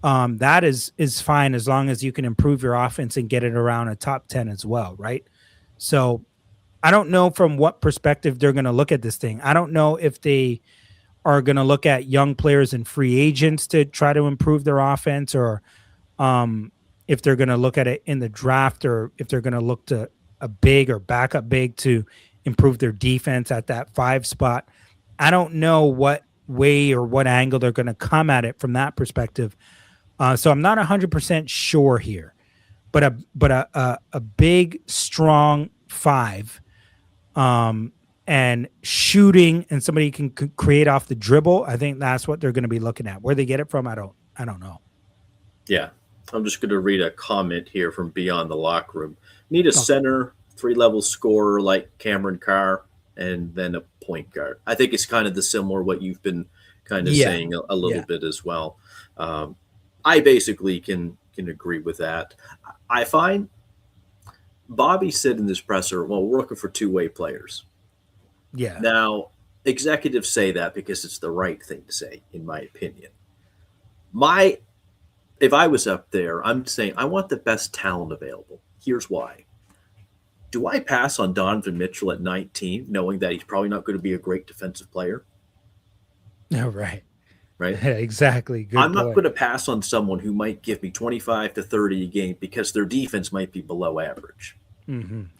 that is fine as long as you can improve your offense and get it around a top 10 as well, right? So I don't know from what perspective they're going to look at this thing. I don't know if they are going to look at young players and free agents to try to improve their offense, or if they're going to look at it in the draft, or if they're going to look to a big or backup big to improve their defense at that 5 spot. I don't know what way or what angle they're going to come at it from that perspective. So I'm not 100% sure here, but a big, strong 5, and shooting, and somebody can create off the dribble. I think that's what they're going to be looking at. Where they get it from, I don't know. Yeah. I'm just going to read a comment here from Beyond the Locker Room. Need a Okay. center, 3-level scorer like Cameron Carr, and then a point guard. I think it's kind of the similar what you've been kind of Yeah, saying a little yeah, bit as well. Um, I basically can agree with that. I find Bobby said in this presser, well, we're looking for two-way players. yeah, Now, executives say that because it's the right thing to say, in my opinion. My If I was up there, I'm saying I want the best talent available. Here's why. Do I pass on Donovan Mitchell at 19, knowing that he's probably not going to be a great defensive player? yeah. Right. right? Exactly. Good I'm not point. going to pass on someone who might give me 25 to 30 a game because their defense might be below average,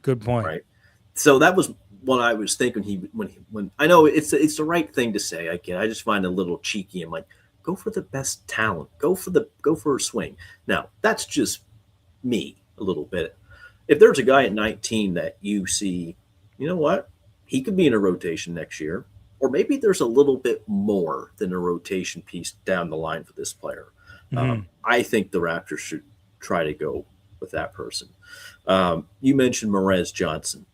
Good point. right? So that was what I was thinking. When I know it's the right thing to say. I just find it a little cheeky. I'm like, go for the best talent. Go for a swing. Now that's just me a little bit. If there's a guy at 19 that you see, you know what, he could be in a rotation next year, or maybe there's a little bit more than a rotation piece down the line for this player. I think the Raptors should try to go with that person. You mentioned Morez Johnson.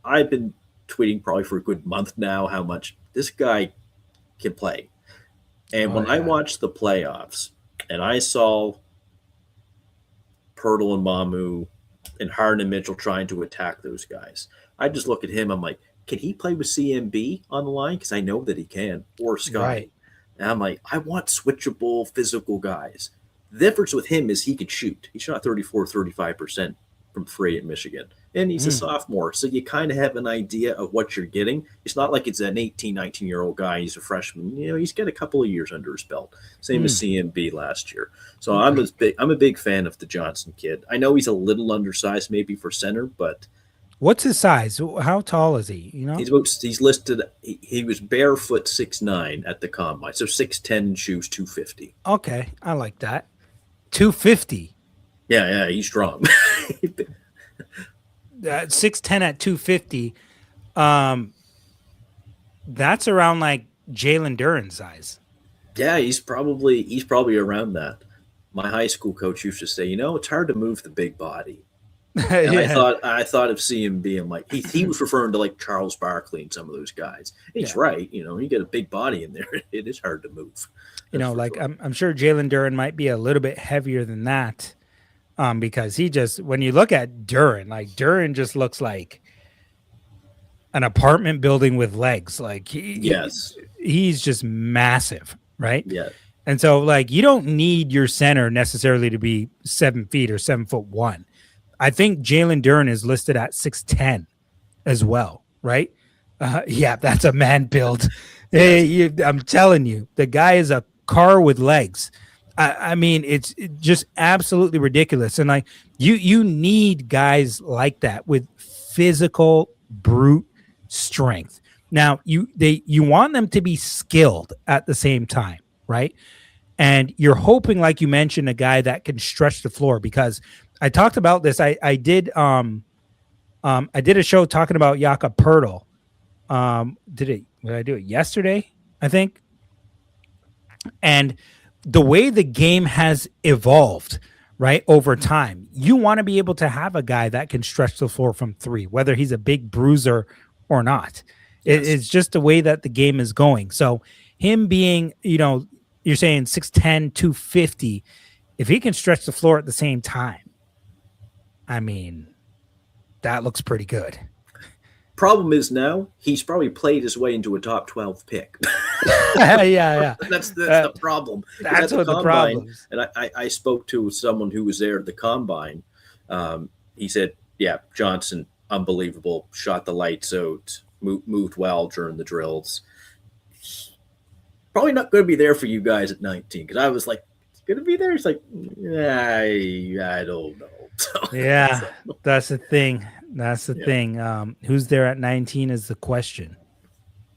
I've been tweeting probably for a good month now how much this guy can play. And Oh when I yeah. watched the playoffs and I saw Pirtle and Mamu and Harden and Mitchell trying to attack those guys, I just look at him. I'm like, can he play with CMB on the line? Because I know that he can, or Sky. Right. And I'm like, I want switchable, physical guys. The difference with him is he could shoot. He shot 34, 35% from three at Michigan. And he's a Mm, sophomore. So you kind of have an idea of what you're getting. It's not like it's an 18, 19-year-old guy. He's a freshman. He's got a couple of years under his belt. Same as mm. CMB last year. So I'm a big fan of the Johnson kid. I know he's a little undersized maybe for center, but What's his size? How tall is he? You know? he's listed. He was barefoot 6'9" at the combine, so 6'10" shoes 250. Okay, I like that. 250. Yeah, he's strong. 6'10" at 250. Um, that's around like Jalen Duran size. Yeah, he's probably around that. My high school coach used to say, it's hard to move the big body. And I Yeah. thought I thought of CMB. I'm like, he was referring to like Charles Barkley and some of those guys. And he's Yeah. right. You get a big body in there. It is hard to move. That's for Like sure. I'm sure Jalen Duran might be a little bit heavier than that. Because he just when you look at Duran, like Duran just looks like an apartment building with legs. Like Yes. he's just massive, right? Yeah. And so like you don't need your center necessarily to be 7 feet or 7'1". I think Jalen Duran is listed at 6'10" as well, right? Yeah, that's a man build. Hey, I'm telling you, the guy is a car with legs. I mean, it's just absolutely ridiculous. And like you need guys like that with physical brute strength. Now you want them to be skilled at the same time, right? And you're hoping, like you mentioned, a guy that can stretch the floor because I talked about this. I did a show talking about Jakob Pertl. Did I do it yesterday? I think. And the way the game has evolved, right, over time, you want to be able to have a guy that can stretch the floor from three, whether he's a big bruiser or not. Yes. It's just the way that the game is going. So him being, you're saying 6'10", 250, if he can stretch the floor at the same time, I mean, that looks pretty good. Problem is now he's probably played his way into a top 12 pick. Yeah. That's the problem. That's what the problem is. And I spoke to someone who was there at the combine. He said, yeah, Johnson, unbelievable, shot the lights out, moved well during the drills. Probably not going to be there for you guys at 19 because I was like, it's going to be there. He's like, I don't know. Yeah, that's the thing. That's the thing. Who's there at 19 is the question.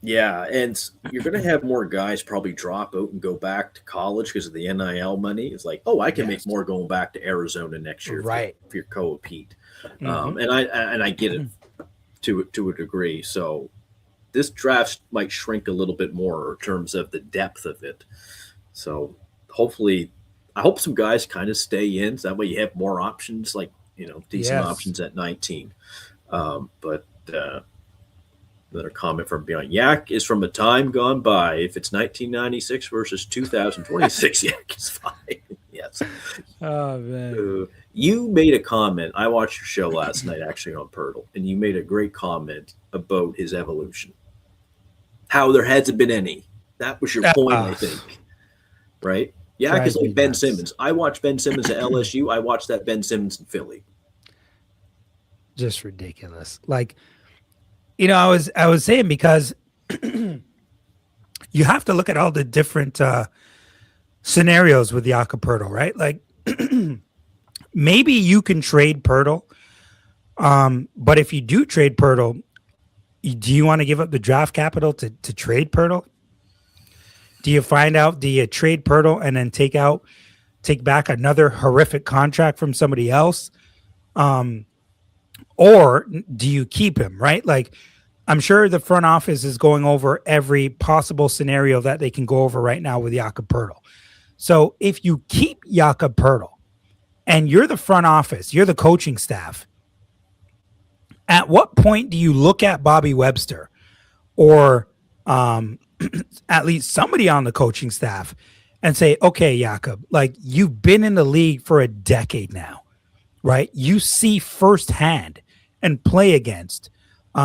Yeah, and you're going to have more guys probably drop out and go back to college because of the NIL money. It's like, I can make more going back to Arizona next year, right? If you're co-Pete, and I get it to a degree. So this draft might shrink a little bit more in terms of the depth of it. So hopefully, I hope some guys kind of stay in. So that way you have more options, like decent options at 19. But another comment from Beyond Yak is from a time gone by. If it's 1996 versus 2026, Yak is fine. Yes. Oh man. You made a comment. I watched your show last night, actually on Pirtle, and you made a great comment about his evolution. How there hasn't been any. That was your point, I think. Right? Yak is like Ben Simmons. I watched Ben Simmons at LSU. I watched that Ben Simmons in Philly. Just ridiculous. Like, I was saying because you have to look at all the different scenarios with Jakob Pertl, right? Like maybe you can trade Pertl, but if you do trade Pertl, do you want to give up the draft capital to trade Pertl? Do you find out? Do you trade Pertl and then take back another horrific contract from somebody else? Or do you keep him, right? Like, I'm sure the front office is going over every possible scenario that they can go over right now with Jakob Pertl. So if you keep Jakob Pertl and you're the front office, you're the coaching staff, at what point do you look at Bobby Webster or at least somebody on the coaching staff and say, okay, Jakob, like you've been in the league for a decade now, right? You see firsthand and play against.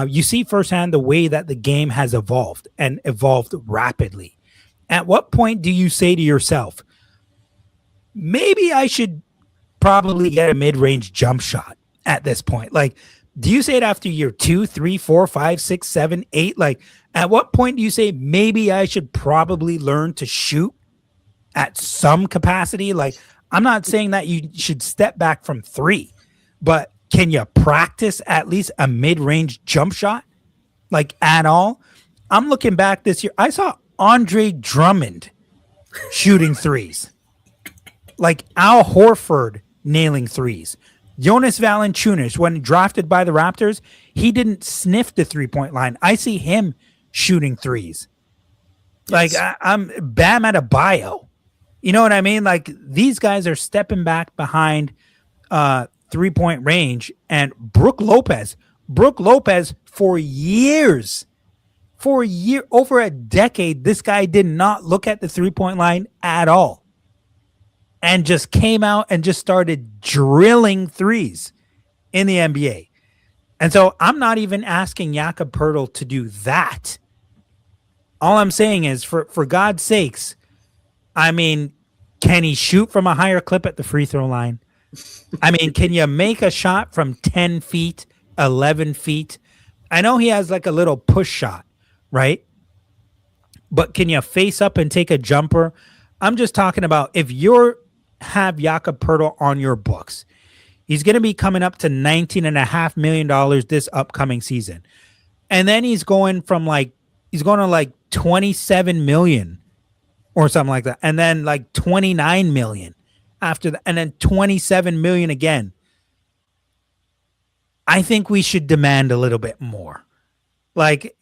You see firsthand the way that the game has evolved and evolved rapidly. At what point do you say to yourself, maybe I should probably get a mid-range jump shot at this point? Like, do you say it after year 2, 3, 4, 5, 6, 7, 8? Like, at what point do you say maybe I should probably learn to shoot at some capacity? Like, I'm not saying that you should step back from 3, but can you practice at least a mid-range jump shot? Like, at all? I'm looking back this year. I saw Andre Drummond shooting threes. Like Al Horford nailing threes. Jonas Valanciunas, when drafted by the Raptors, he didn't sniff the three-point line. I see him shooting threes. Yes. Like I'm Bam Adebayo. You know what I mean? Like these guys are stepping back behind three-point range. And Brook Lopez for years, over a decade, this guy did not look at the three-point line at all. And just came out and just started drilling threes in the NBA. And so I'm not even asking Jakob Pertl to do that. All I'm saying is, for God's sakes, I mean, can he shoot from a higher clip at the free throw line? I mean, can you make a shot from 10 feet, 11 feet? I know he has like a little push shot, right? But can you face up and take a jumper? I'm just talking about if you're have Jakob Pertl on your books. He's going to be coming up to $19.5 million this upcoming season. And then he's going to like 27 million or something like that. And then like 29 million after that. And then 27 million again. I think we should demand a little bit more. Like,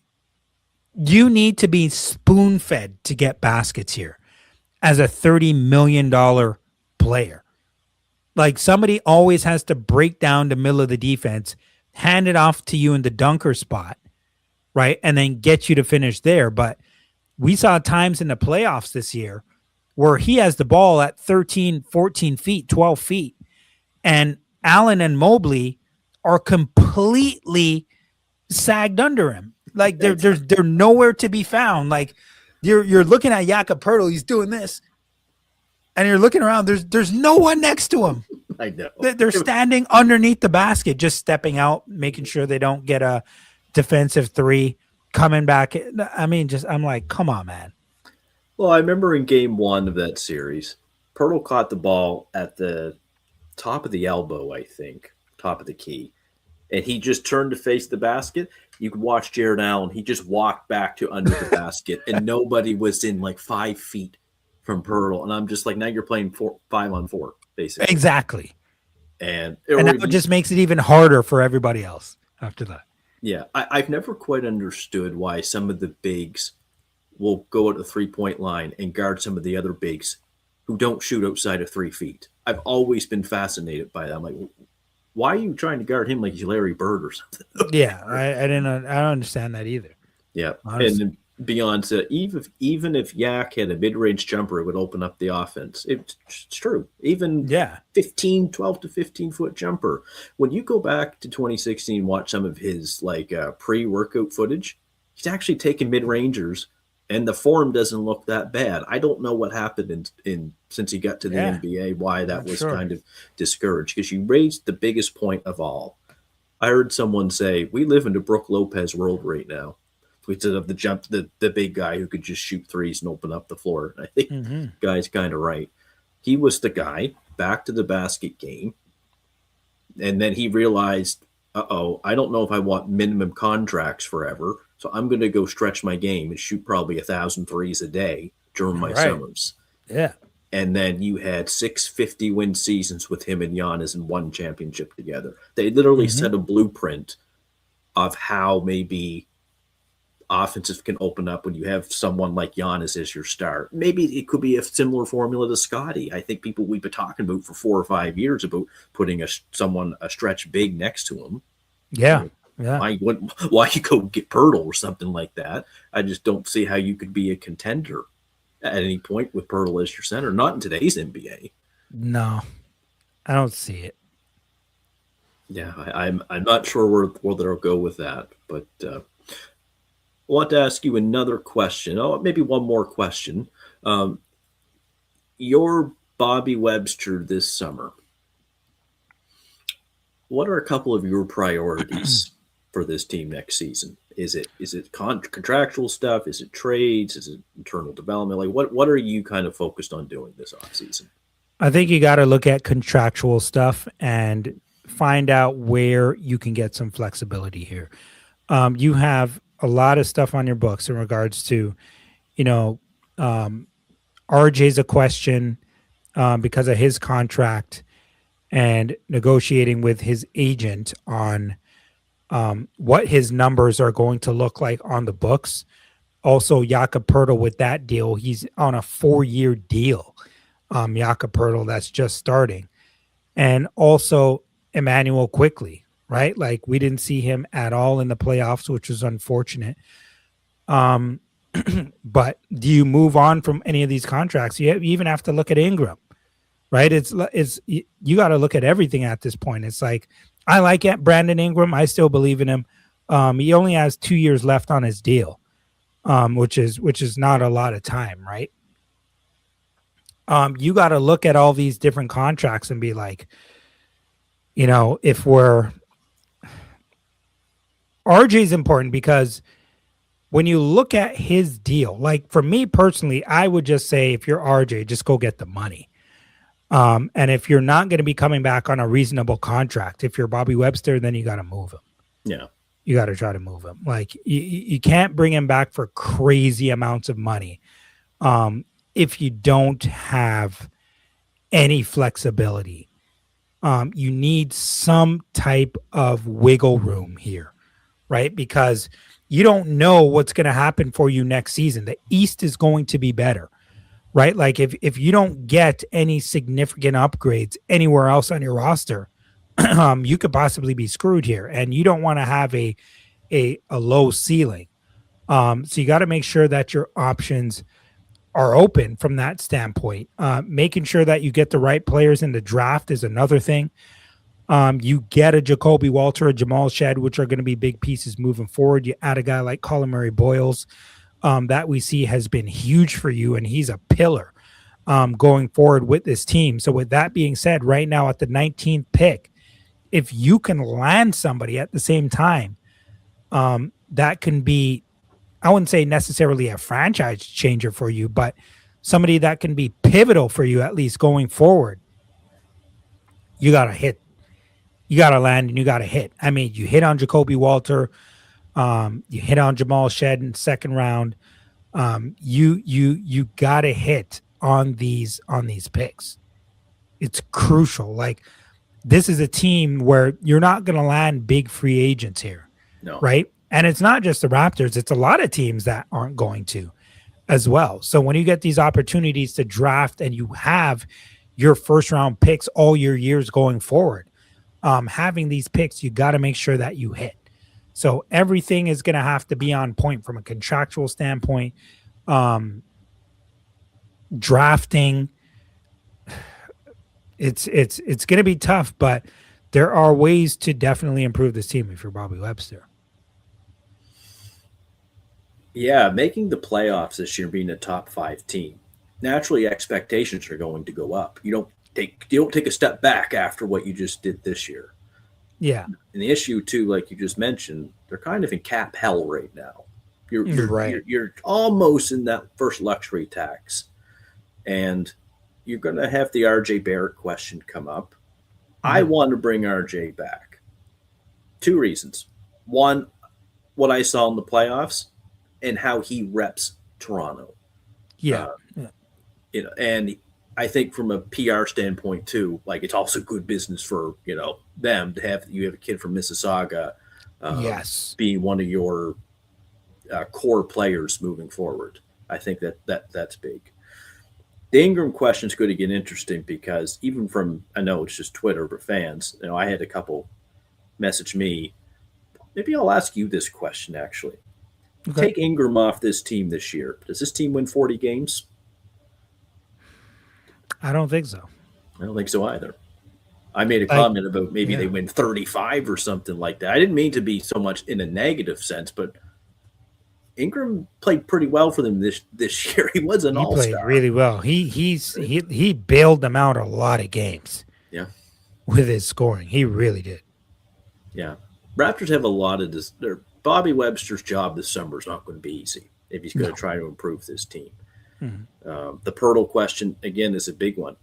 you need to be spoon-fed to get baskets here as a $30 million player. Like, somebody always has to break down the middle of the defense, hand it off to you in the dunker spot, right? And then get you to finish there. But we saw times in the playoffs this year where he has the ball at 13, 14 feet, 12 feet. And Allen and Mobley are completely sagged under him. Like they're nowhere to be found. Like you're looking at Jakob Pertl, he's doing this. And you're looking around, there's no one next to him. I know. They're standing underneath the basket, just stepping out, making sure they don't get a defensive three, coming back. I mean, I'm like, come on, man. Well, I remember in game 1 of that series, Pertl caught the ball at the top of the elbow, I think, top of the key. And he just turned to face the basket. You could watch Jared Allen. He just walked back to under the basket, and nobody was in like 5 feet from Pertl. And I'm just like, now you're playing 5-on-4, basically. Exactly. And that just makes it even harder for everybody else after that. Yeah. I've never quite understood why some of the bigs will go at the three-point line and guard some of the other bigs who don't shoot outside of 3 feet. I've always been fascinated by that. I'm like, why are you trying to guard him like he's Larry Bird or something? Yeah, I don't understand that either. Yeah, honestly. And beyond, even if Yak had a mid-range jumper, it would open up the offense. It's true. Even 12 to 15-foot jumper. When you go back to 2016, watch some of his like pre-workout footage, he's actually taking mid-rangers, and the form doesn't look that bad. I don't know what happened in since he got to the NBA, why that was kind of discouraged, because you raised the biggest point of all. I heard someone say, we live in the Brook Lopez world right now. instead of the big guy who could just shoot threes and open up the floor. I think Mm-hmm. guy's kind of right. He was the guy back to the basket game, and then he realized, I don't know if I want minimum contracts forever, so I'm going to go stretch my game and shoot probably 1,000 threes a day during my Right. summers. Yeah. And then you had 650 win seasons with him and Giannis and one championship together. They literally Mm-hmm. set a blueprint of how maybe offenses can open up when you have someone like Giannis as your star. Maybe it could be a similar formula to Scotty. I think we've been talking about for 4 or 5 years about putting a stretch big next to him. Yeah. Yeah. Why you go get Pirtle or something like that? I just don't see how you could be a contender at any point with Pirtle as your center. Not in today's NBA. No, I don't see it. Yeah, I'm not sure where they'll go with that, but I want to ask you another question. Oh, maybe one more question. Um, your Bobby Webster this summer. What are a couple of your priorities for this team next season? Is it contractual stuff? Is it trades? Is it internal development? Like what are you kind of focused on doing this offseason? I think you got to look at contractual stuff and find out where you can get some flexibility here. You have a lot of stuff on your books in regards to, you know, um, RJ's a question because of his contract and negotiating with his agent on what his numbers are going to look like on the books. Also, Jakob Pertl with that deal, he's on a 4-year deal. Jakob Pertl that's just starting, and also Emmanuel Quickly, right? Like we didn't see him at all in the playoffs, which was unfortunate. Um, but do you move on from any of these contracts? You even have to look at Ingram, right? It's you got to look at everything at this point. It's like I like it, Brandon Ingram. I still believe in him. He only has 2 years left on his deal, which is not a lot of time, right? You got to look at all these different contracts and be like, if we're RJ's important because when you look at his deal, like for me personally, I would just say if you're RJ, just go get the money. And if you're not going to be coming back on a reasonable contract, if you're Bobby Webster, then you got to move him. Yeah. You got to try to move him. Like you can't bring him back for crazy amounts of money if you don't have any flexibility. You need some type of wiggle room here, right? Because you don't know what's going to happen for you next season. The East is going to be better, right? Like if you don't get any significant upgrades anywhere else on your roster, you could possibly be screwed here, and you don't want to have a low ceiling. So you got to make sure that your options are open from that standpoint. Making sure that you get the right players in the draft is another thing. You get a Jacoby Walter, a Jamal Shed, which are going to be big pieces moving forward. You add a guy like Colin Murray Boyles that we see has been huge for you, and he's a pillar going forward with this team. So with that being said, right now at the 19th pick, if you can land somebody at the same time, that can be, I wouldn't say necessarily a franchise changer for you, but somebody that can be pivotal for you at least going forward. You got to hit. You got to land and you got to hit. I mean, you hit on Jacoby Walter. You hit on Jamal Shed in the second round. You got to hit on these picks. It's crucial. Like this is a team where you're not going to land big free agents here, No. right? And it's not just the Raptors. It's a lot of teams that aren't going to as well. So when you get these opportunities to draft and you have your first round picks all your years going forward, having these picks, you got to make sure that you hit. So everything is going to have to be on point from a contractual standpoint. Drafting, it's going to be tough, but there are ways to definitely improve this team if you're Bobby Webster. Yeah, making the playoffs this year, being a top 5 team, naturally expectations are going to go up. You don't take a step back after what you just did this year. Yeah. And the issue too, like you just mentioned, they're kind of in cap hell right now. You're almost in that first luxury tax, and you're going to have the RJ Barrett question come up. I want to bring RJ back. Two reasons. One, what I saw in the playoffs and how he reps Toronto. Yeah. And I think from a PR standpoint too, like it's also good business for them to have a kid from Mississauga, being one of your core players moving forward. I think that's big. The Ingram question is going to get interesting because even from, I know it's just Twitter, but fans, I had a couple message me. Maybe I'll ask you this question actually. Okay. Take Ingram off this team this year. Does this team win 40 games? I don't think so. I don't think so either. I made a comment about maybe they win 35 or something like that. I didn't mean to be so much in a negative sense, but Ingram played pretty well for them this year. He was an all-star. He played really well. He bailed them out a lot of games. Yeah, with his scoring, he really did. Yeah, Raptors have a lot of this. Bobby Webster's job this summer is not going to be easy if he's going to try to improve this team. Mm-hmm. The Pirtle question again is a big one.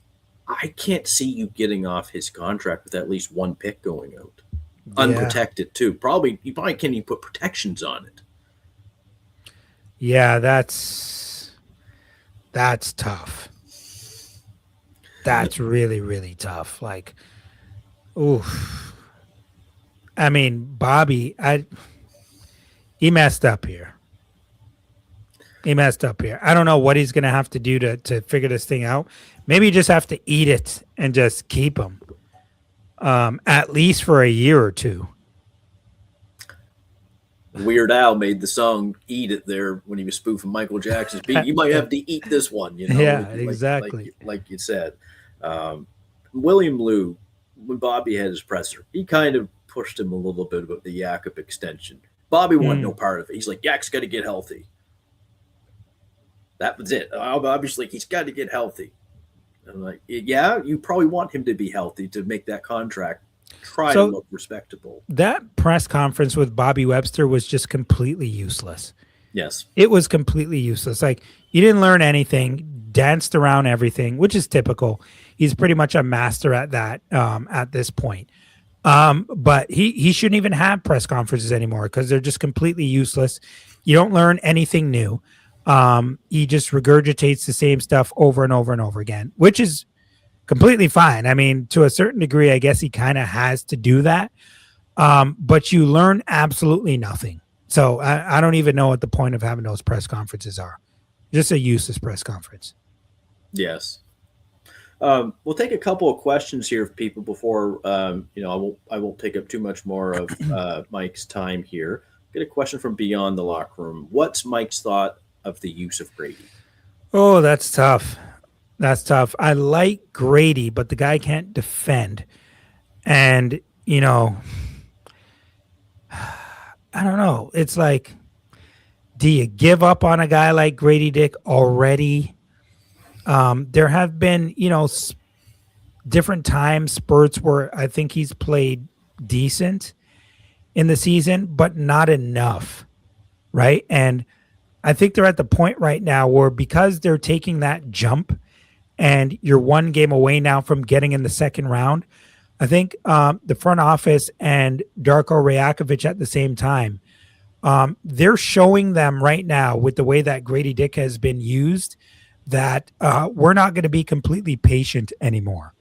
I can't see you getting off his contract with at least one pick going out, unprotected too. You probably can't even put protections on it. Yeah, that's tough. That's really, really tough. Like, oof. I mean, Bobby, he messed up here. I don't know what he's going to have to do to figure this thing out. Maybe you just have to eat it and just keep him, at least for a year or two. Weird Al made the song "Eat It" there when he was spoofing Michael Jackson's beat. You might have to eat this one, Yeah, exactly. Like you said. William Lou, when Bobby had his presser, he kind of pushed him a little bit about the Jakob extension. Bobby wanted no part of it. He's like, Yak's got to get healthy. That was it. Obviously, he's got to get healthy. I'm like, yeah, you probably want him to be healthy to make that contract to look respectable. That press conference with Bobby Webster was just completely useless. Yes. It was completely useless. Like, you didn't learn anything, danced around everything, which is typical. He's pretty much a master at that at this point. But he shouldn't even have press conferences anymore because they're just completely useless. You don't learn anything new. He just regurgitates the same stuff over and over and over again, which is completely fine. I mean, to a certain degree, I guess he kind of has to do that. But you learn absolutely nothing. So I don't even know what the point of having those press conferences are. Just a useless press conference. Yes. We'll take a couple of questions here of people before, I won't take up too much more of Mike's time here. Get a question from Beyond the Locker Room. What's Mike's thought of the use of Grady? Oh, that's tough. I like Grady, but the guy can't defend. And, I don't know. It's like, do you give up on a guy like Grady Dick already? There have been, different times, spurts where I think he's played decent in the season, but not enough, right? And I think they're at the point right now where because they're taking that jump and you're one game away now from getting in the second round, I think the front office and Darko Rajakovic at the same time, they're showing them right now with the way that Grady Dick has been used that we're not going to be completely patient anymore.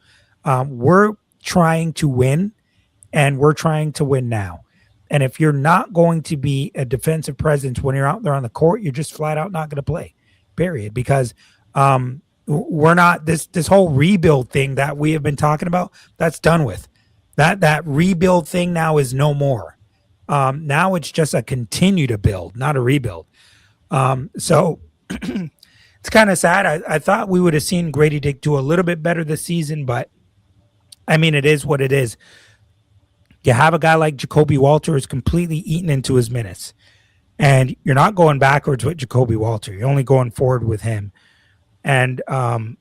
We're trying to win, and we're trying to win now. And if you're not going to be a defensive presence when you're out there on the court, you're just flat out not going to play, period. Because we're not this whole rebuild thing that we have been talking about. That's done with. That rebuild thing now is no more. Now it's just a continue to build, not a rebuild. So it's kind of sad. I thought we would have seen Grady Dick do a little bit better this season, but I mean, it is what it is. You have a guy like Jacoby Walter who's completely eaten into his minutes, and you're not going backwards with Jacoby Walter. You're only going forward with him. And I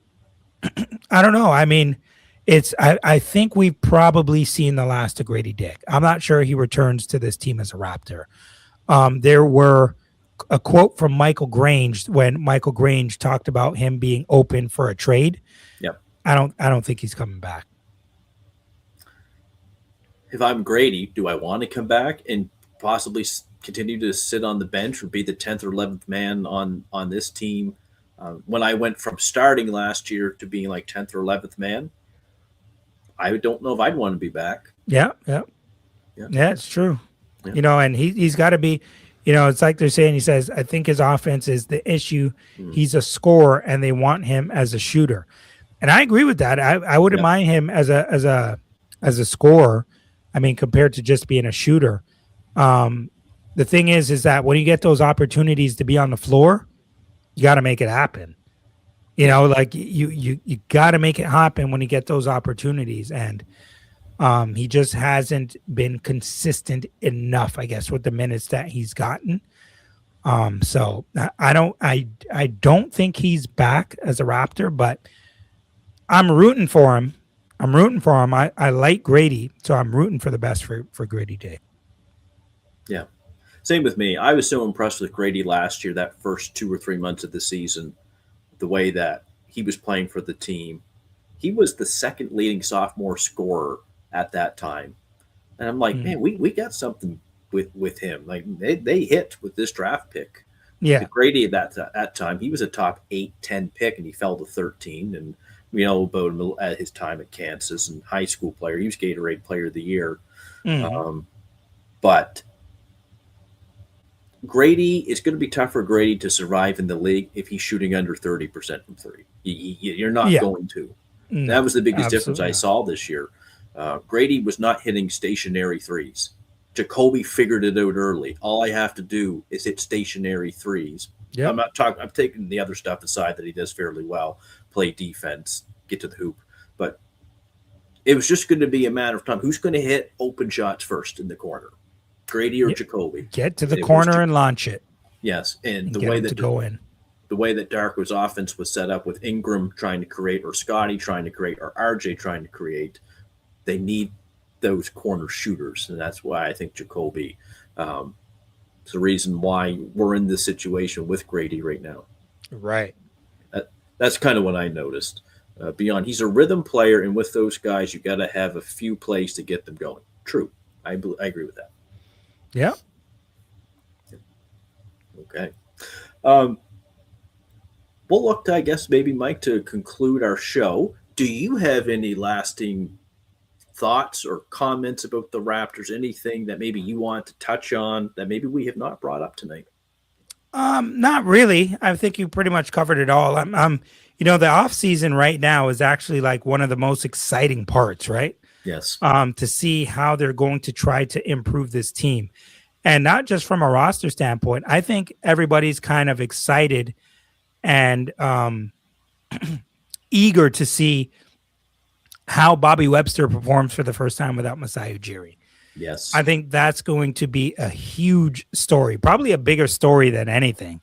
don't know. I mean, I think we've probably seen the last of Grady Dick. I'm not sure he returns to this team as a Raptor. There were a quote from Michael Grange when Michael Grange talked about him being open for a trade. Yep. I don't think he's coming back. If I'm Grady, do I want to come back and possibly continue to sit on the bench or be the 10th or 11th man on this team? When I went from starting last year to being like 10th or 11th man, I don't know if I'd want to be back. Yeah, it's true. Yeah. And he's got to be. It's like they're saying. He says, "I think his offense is the issue. He's a scorer, and they want him as a shooter." And I agree with that. I wouldn't mind him as a scorer. I mean, compared to just being a shooter. The thing is that when you get those opportunities to be on the floor, you got to make it happen. Like you got to make it happen when you get those opportunities. And he just hasn't been consistent enough, I guess, with the minutes that he's gotten. So I don't think he's back as a Raptor, but I'm rooting for him. I like Grady, so I'm rooting for the best for Grady Day. Yeah. Same with me. I was so impressed with Grady last year, that first 2 or 3 months of the season, the way that he was playing for the team. He was the second leading sophomore scorer at that time. And I'm like, man, we got something with him. Like they hit with this draft pick. Yeah. Grady at that time, he was a top 8, 10 pick, and he fell to 13. And we know about him at his time at Kansas and high school player. He was Gatorade Player of the Year. But Grady, it's going to be tough for Grady to survive in the league if he's shooting under 30% from three. You're not going to. No, that was the biggest difference I saw this year. Grady was not hitting stationary threes. Jacoby figured it out early. All I have to do is hit stationary threes. Yep. I'm taking the other stuff aside that he does fairly well. Play defense, get to the hoop. But it was just going to be a matter of time. Who's going to hit open shots first in the corner? Grady or Jacoby? Get to the corner and launch it. Yes, and the way that go in. The way that Darko's offense was set up with Ingram trying to create, or Scotty trying to create, or RJ trying to create, they need those corner shooters, and that's why I think Jacoby is the reason why we're in this situation with Grady right now. Right. That's kind of what I noticed. Beyond, he's a rhythm player, and with those guys, you got to have a few plays to get them going. True, I agree with that. Yeah. Okay. We'll look to, I guess, maybe, Mike, to conclude our show. Do you have any lasting thoughts or comments about the Raptors? Anything that maybe you want to touch on that maybe we have not brought up tonight? Not really. I think you pretty much covered it all. The off season right now is actually like one of the most exciting parts, right? Yes. To see how they're going to try to improve this team. And not just from a roster standpoint. I think everybody's kind of excited and eager to see how Bobby Webster performs for the first time without Masai Ujiri. Yes. I think that's going to be a huge story, probably a bigger story than anything,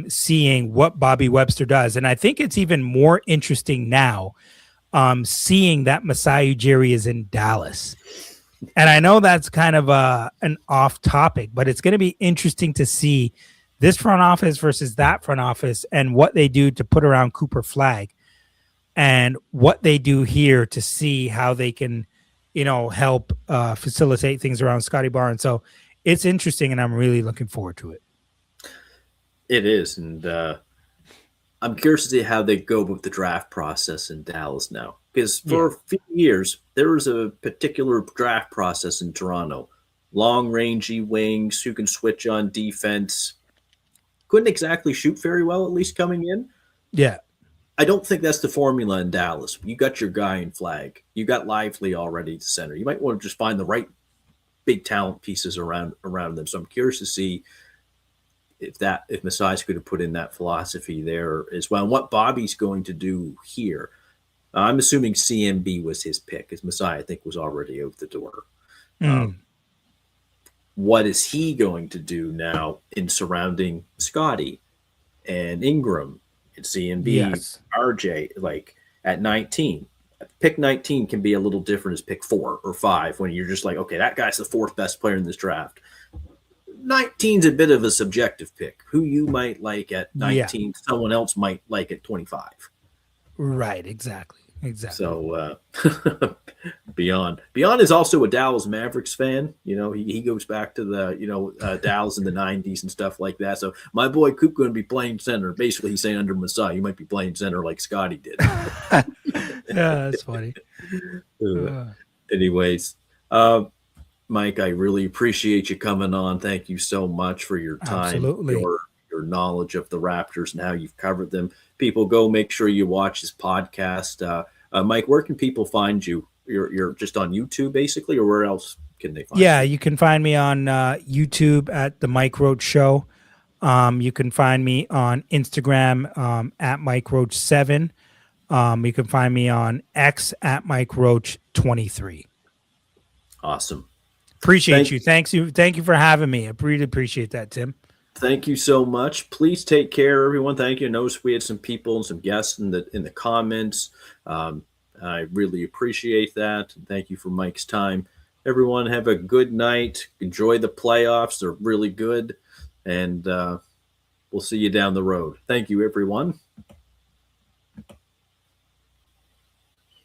seeing what Bobby Webster does. And I think it's even more interesting now seeing that Masai Ujiri is in Dallas. And I know that's kind of an off topic, but it's going to be interesting to see this front office versus that front office and what they do to put around Cooper Flag and what they do here to see how they can, help facilitate things around Scotty Barnes. So it's interesting, and I'm really looking forward to it. It is. And I'm curious to see how they go with the draft process in Dallas now. Because for a few years, there was a particular draft process in Toronto. Long-rangey wings who can switch on defense. Couldn't exactly shoot very well, at least coming in. Yeah. I don't think that's the formula in Dallas. You got your guy in Flag. You got Lively already to center. You might want to just find the right big talent pieces around them. So I'm curious to see if Masai's going to put in that philosophy there as well. And what Bobby's going to do here. I'm assuming CMB was his pick, as Masai, I think, was already out the door. What is he going to do now in surrounding Scotty and Ingram and CMB, RJ, like at 19? Pick 19 can be a little different as pick 4 or 5 when you're just like, okay, that guy's the 4th best player in this draft. 19's a bit of a subjective pick. Who you might like at Yeah. 19, someone else might like at 25. Right. Exactly. Exactly. So Beyond is also a Dallas Mavericks fan. He goes back to the Dallas in the '90s and stuff like that. So my boy Coop going to be playing center. Basically, he's saying under Masai, you might be playing center like Scotty did. Yeah, that's funny. Anyways, Mike, I really appreciate you coming on. Thank you so much for your time, Absolutely. your knowledge of the Raptors and how you've covered them. People, go make sure you watch his podcast. Mike, where can people find you? You're just on YouTube, basically, or where else can they find Yeah, you? you can find me on YouTube at the Mike Roach Show. You can find me on Instagram at Mike Roach 7. You can find me on X at Mike Roach 23. Awesome. Appreciate you. Thank you for having me. I really appreciate that, Tim. Thank you so much. Please take care, everyone. Thank you. I noticed we had some people and some guests in the comments. I really appreciate that. Thank you for Mike's time. Everyone, have a good night. Enjoy the playoffs. They're really good. And we'll see you down the road. Thank you, everyone.